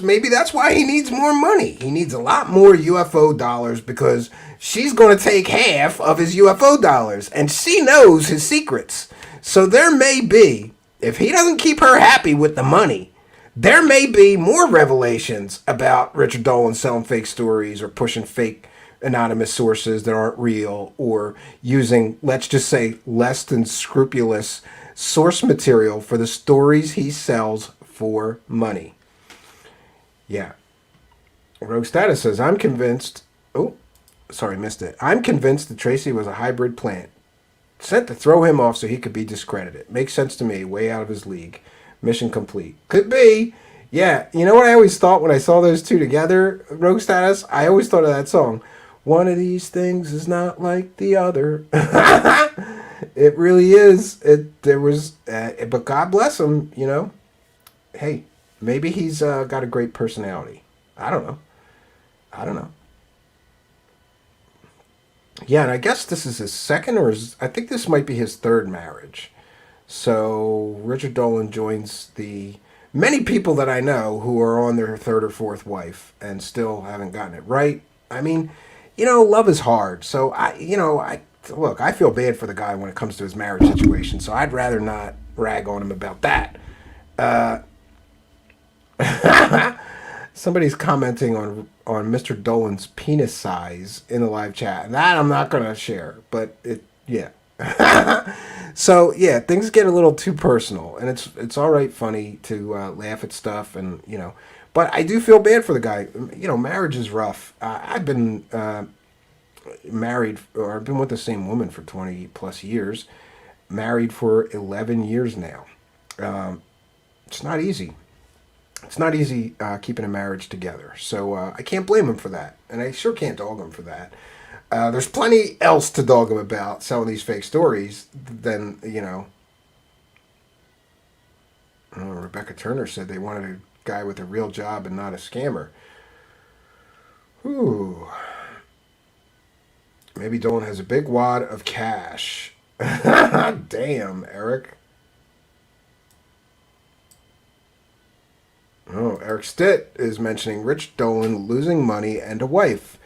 Maybe that's why he needs more money. He needs a lot more UFO dollars because she's going to take half of his UFO dollars and she knows his secrets. So there may be, if he doesn't keep her happy with the money, there may be more revelations about Richard Dolan selling fake stories or pushing fake anonymous sources that aren't real or using, let's just say, less than scrupulous source material for the stories he sells for money. Yeah. Rogue Status says, I'm convinced... Oh, sorry, missed it. I'm convinced that Tracy was a hybrid plant. Sent to throw him off so he could be discredited. Makes sense to me. Way out of his league. Mission complete. Could be. Yeah. You know what I always thought when I saw those two together, Rogue Status? I always thought of that song. One of these things is not like the other. It really is. But God bless him, Hey. Maybe he's got a great personality. I don't know. Yeah, and I guess this is his second I think this might be his third marriage. So Richard Dolan joins the many people that I know who are on their third or fourth wife and still haven't gotten it right. I mean, love is hard. So look, I feel bad for the guy when it comes to his marriage situation. So I'd rather not rag on him about that. Somebody's commenting on Mr. Dolan's penis size in the live chat. That I'm not going to share, but yeah. So yeah, things get a little too personal, and it's all right, funny to laugh at stuff, and but I do feel bad for the guy. Marriage is rough. I've been married, or I've been with the same woman for 20 plus years, married for 11 years now. It's not easy. It's not easy keeping a marriage together. So I can't blame him for that. And I sure can't dog him for that. There's plenty else to dog him about selling these fake stories than, Rebecca Turner said they wanted a guy with a real job and not a scammer. Ooh. Maybe Dolan has a big wad of cash. Damn, Eric. Oh, Eric Stitt is mentioning Rich Dolan losing money and a wife.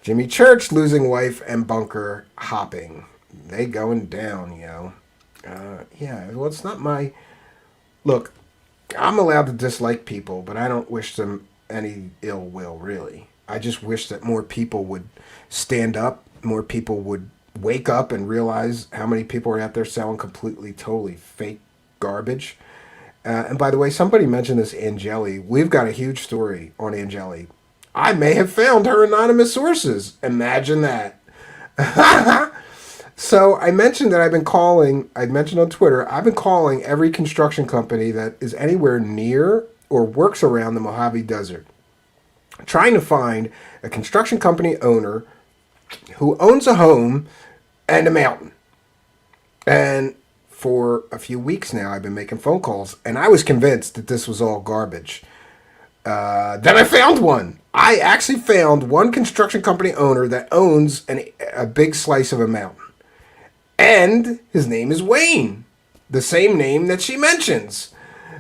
Jimmy Church losing wife and bunker hopping. They going down, yeah, well, it's not my... Look, I'm allowed to dislike people, but I don't wish them any ill will, really. I just wish that more people would stand up, more people would wake up and realize how many people are out there selling completely, totally fake garbage. And by the way, somebody mentioned this Angeli. We've got a huge story on Angeli. I may have found her anonymous sources. Imagine that. So I mentioned that I mentioned on Twitter, I've been calling every construction company that is anywhere near or works around the Mojave Desert, trying to find a construction company owner who owns a home and a mountain. And for a few weeks now, I've been making phone calls, and I was convinced that this was all garbage. Then I found one. I actually found one construction company owner that owns a big slice of a mountain. And his name is Wayne, the same name that she mentions.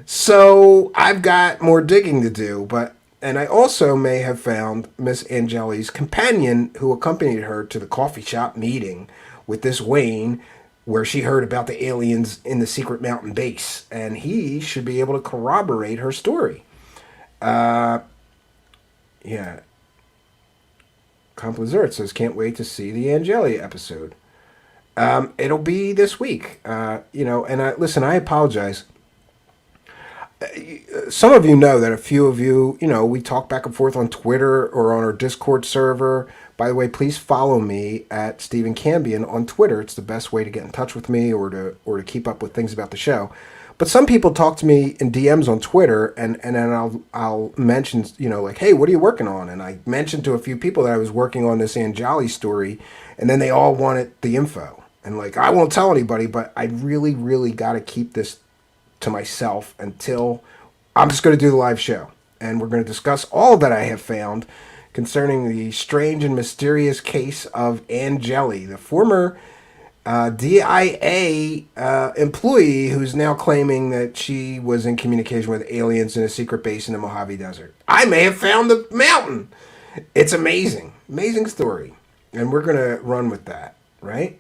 So I've got more digging to do, and I also may have found Miss Angeli's companion who accompanied her to the coffee shop meeting with this Wayne, where she heard about the aliens in the secret mountain base, and he should be able to corroborate her story. Yeah. Complizert says, can't wait to see the Angeli episode. It'll be this week, listen, I apologize. Some of you know that a few of you, we talk back and forth on Twitter or on our Discord server. By the way, please follow me at Stephen Cambion on Twitter. It's the best way to get in touch with me or to keep up with things about the show. But some people talk to me in DMs on Twitter, and then I'll mention, like, hey, what are you working on? And I mentioned to a few people that I was working on this Angeli story, and then they all wanted the info. And like, I won't tell anybody, but I really, really got to keep this to myself until I'm just going to do the live show. And we're going to discuss all that I have found concerning the strange and mysterious case of Angeli, the former DIA employee who's now claiming that she was in communication with aliens in a secret base in the Mojave Desert. I may have found the mountain. It's amazing. Amazing story. And we're going to run with that, right?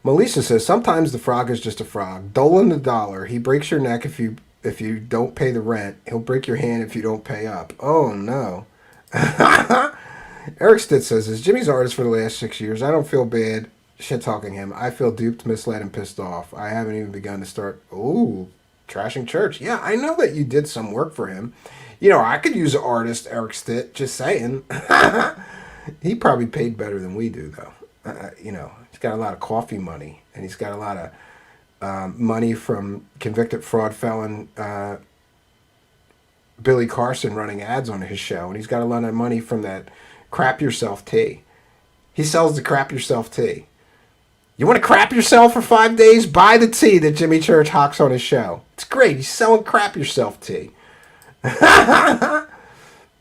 Melissa says, sometimes the frog is just a frog. Dolan the dollar. He breaks your neck if you don't pay the rent. He'll break your hand if you don't pay up. Oh, no. Eric Stitt says, as Jimmy's artist for the last 6 years, I don't feel bad shit-talking him. I feel duped, misled, and pissed off. I haven't even begun to start, trashing church. Yeah, I know that you did some work for him. I could use an artist, Eric Stitt, just saying. He probably paid better than we do, though. He's got a lot of coffee money, and he's got a lot of money from convicted fraud felon Billy Carson running ads on his show, and he's got a lot of money from that crap yourself tea. He sells the crap yourself tea. You want to crap yourself for 5 days? Buy the tea that Jimmy Church hawks on his show. It's great. He's selling crap yourself tea.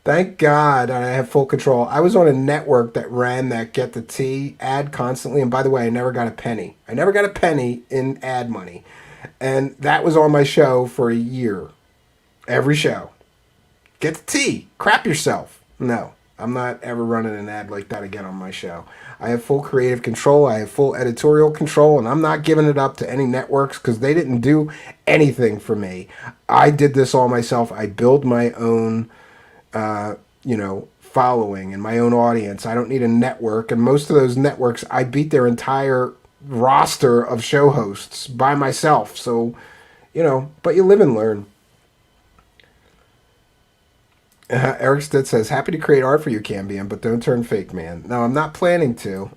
Thank God I have full control. I was on a network that ran that Get the Tea ad constantly. And by the way, I never got a penny. I never got a penny in ad money. And that was on my show for a year. Every show. Get the tea. Crap yourself. No. I'm not ever running an ad like that again on my show. I have full creative control. I have full editorial control, and I'm not giving it up to any networks because they didn't do anything for me. I did this all myself. I build my own, following and my own audience. I don't need a network, and most of those networks, I beat their entire roster of show hosts by myself. So, but you live and learn. Eric Stitt says, happy to create art for you, Cambion, but don't turn fake, man. No, I'm not planning to.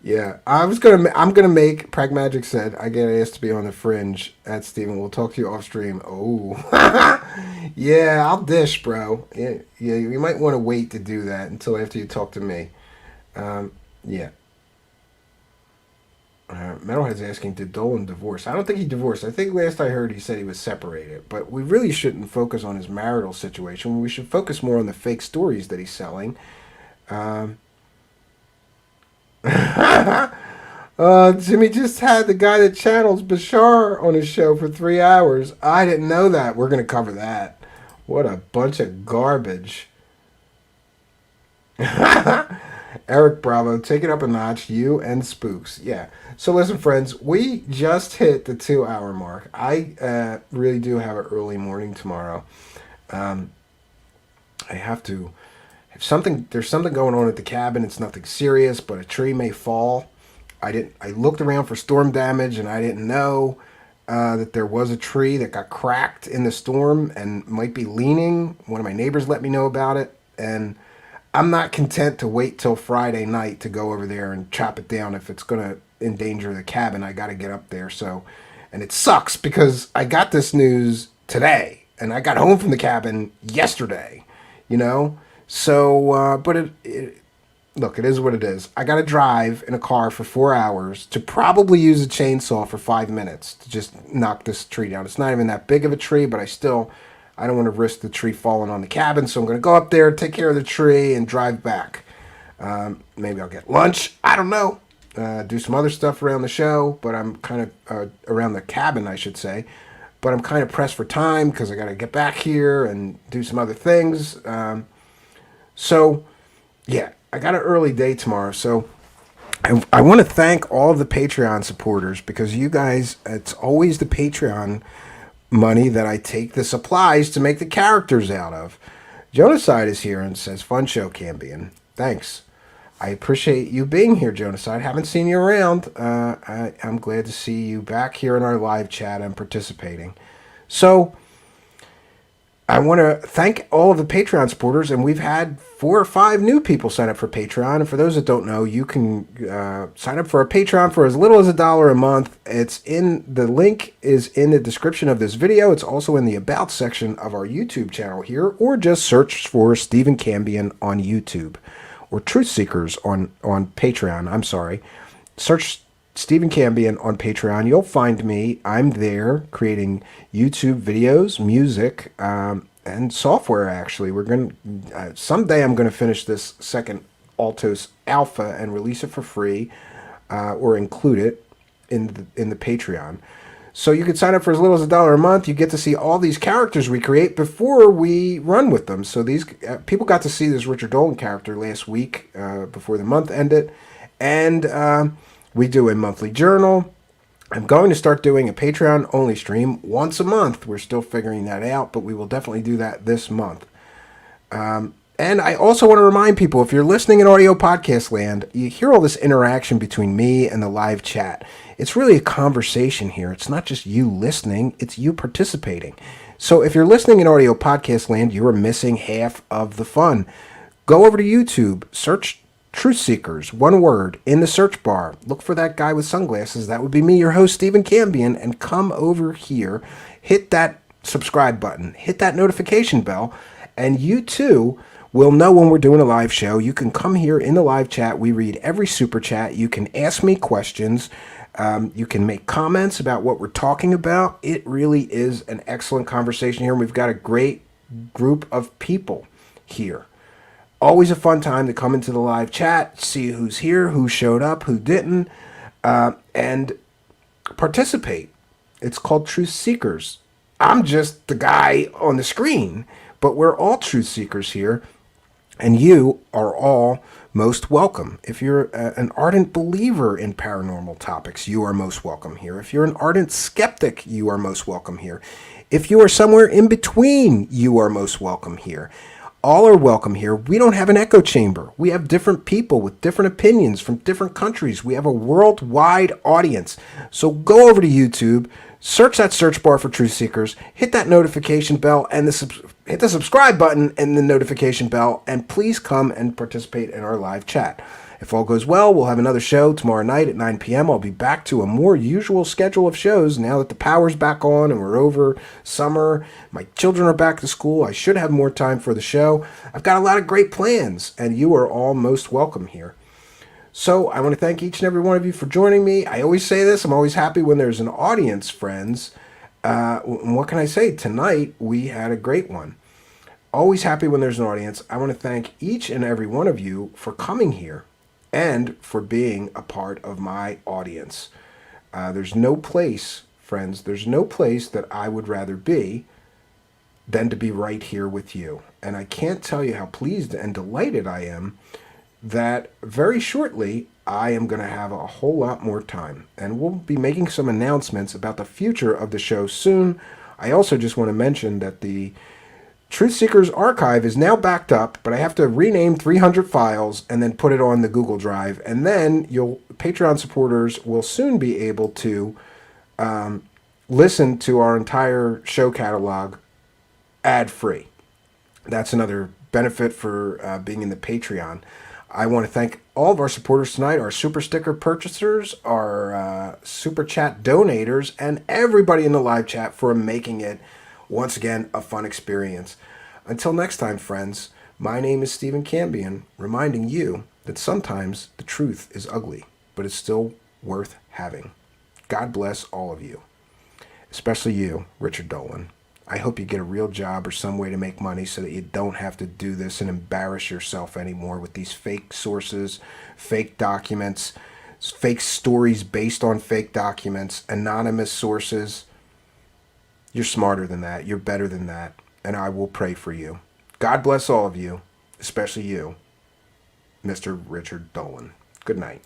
Yeah, I'm gonna make, Pragmagic said, I get asked to be on the fringe at Steven. We'll talk to you off stream. Oh, yeah, I'll dish, bro. Yeah, you might want to wait to do that until after you talk to me. Yeah. Metalhead's asking, did Dolan divorce? I don't think he divorced. I think last I heard he said he was separated. But we really shouldn't focus on his marital situation. We should focus more on the fake stories that he's selling. Jimmy just had the guy that channels Bashar on his show for 3 hours. I didn't know that. We're going to cover that. What a bunch of garbage. Eric Bravo, take it up a notch, you and Spooks. Yeah. So listen, friends, we just hit the 2-hour mark. I really do have an early morning tomorrow. I have to. There's something going on at the cabin. It's nothing serious, but a tree may fall. I looked around for storm damage, and I didn't know that there was a tree that got cracked in the storm and might be leaning. One of my neighbors let me know about it, and I'm not content to wait till Friday night to go over there and chop it down. If it's going to endanger the cabin, I got to get up there. So, and it sucks because I got this news today, and I got home from the cabin yesterday, So, but look, it is what it is. I got to drive in a car for 4 hours to probably use a chainsaw for 5 minutes to just knock this tree down. It's not even that big of a tree, but I don't want to risk the tree falling on the cabin, so I'm going to go up there, take care of the tree, and drive back. Maybe I'll get lunch. I don't know. Do some other stuff around the show, but I'm kind of around the cabin, I should say. But I'm kind of pressed for time because I got to get back here and do some other things. So, yeah, I got an early day tomorrow. So I want to thank all of the Patreon supporters because you guys, it's always the Patreon money that I take the supplies to make the characters out of. Jonaside is here and says, fun show, Cambion. Thanks. I appreciate you being here, Jonaside. Haven't seen you around. I'm glad to see you back here in our live chat and participating. So I want to thank all of the Patreon supporters, and we've had 4 or 5 new people sign up for Patreon. And for those that don't know, you can sign up for a Patreon for as little as $1 a month. The link is in the description of this video. It's also in the About section of our YouTube channel here, or just search for Stephen Cambion on YouTube, or Truthseekers on Patreon. I'm sorry. Search Stephen Cambion on Patreon. You'll find me. I'm there creating YouTube videos, music, and software. Actually, we're gonna someday I'm gonna finish this second Altos Alpha and release it for free, or include it in the Patreon. So you can sign up for as little as $1 a month. You get to see all these characters we create before we run with them. So these people got to see this Richard Dolan character last week before the month ended, and we do a monthly journal. I'm going to start doing a Patreon only stream once a month. We're still figuring that out, but we will definitely do that this month. And I also want to remind people, if you're listening in audio podcast land, you hear all this interaction between me and the live chat. It's really a conversation here. It's not just you listening, it's you participating. So if you're listening in audio podcast land, you are missing half of the fun. Go over to YouTube, search Truthseekers, one word, in the search bar. Look for that guy with sunglasses. That would be me, your host, Stephen Cambion, and come over here, hit that subscribe button, hit that notification bell, and you too will know when we're doing a live show. You can come here in the live chat. We read every super chat. You can ask me questions. You can make comments about what we're talking about. It really is an excellent conversation here. We've got a great group of people here. Always a fun time to come into the live chat, see who's here, who showed up, who didn't, and participate. It's called Truth Seekers. I'm just the guy on the screen, but we're all truth seekers here. And you are all most welcome. If you're an ardent believer in paranormal topics, you are most welcome here. If you're an ardent skeptic, you are most welcome here. If you are somewhere in between, you are most welcome here. All are welcome here. We don't have an echo chamber. We have different people with different opinions from different countries. We have a worldwide audience. So go over to YouTube, search that search bar for Truthseekers, hit that notification bell and hit the subscribe button and the notification bell, and please come and participate in our live chat. If all goes well, we'll have another show tomorrow night at 9 p.m. I'll be back to a more usual schedule of shows now that the power's back on and we're over summer. My children are back to school. I should have more time for the show. I've got a lot of great plans, and you are all most welcome here. So I want to thank each and every one of you for joining me. I always say this. I'm always happy when there's an audience, friends. What can I say? Tonight, we had a great one. Always happy when there's an audience. I want to thank each and every one of you for coming here and for being a part of my audience. There's no place, friends, there's no place that I would rather be than to be right here with you. And I can't tell you how pleased and delighted I am that very shortly I am going to have a whole lot more time. And we'll be making some announcements about the future of the show soon. I also just want to mention that the Truthseekers archive is now backed up, but I have to rename 300 files and then put it on the Google Drive. And then Patreon supporters will soon be able to listen to our entire show catalog ad-free. That's another benefit for being in the Patreon. I want to thank all of our supporters tonight, our super sticker purchasers, our super chat donators, and everybody in the live chat for making it, once again, a fun experience. Until next time, friends, my name is Stephen Cambion, reminding you that sometimes the truth is ugly, but it's still worth having. God bless all of you, especially you, Richard Dolan. I hope you get a real job or some way to make money so that you don't have to do this and embarrass yourself anymore with these fake sources, fake documents, fake stories based on fake documents, anonymous sources. You're smarter than that. You're better than that. And I will pray for you. God bless all of you, especially you, Mr. Richard Dolan. Good night.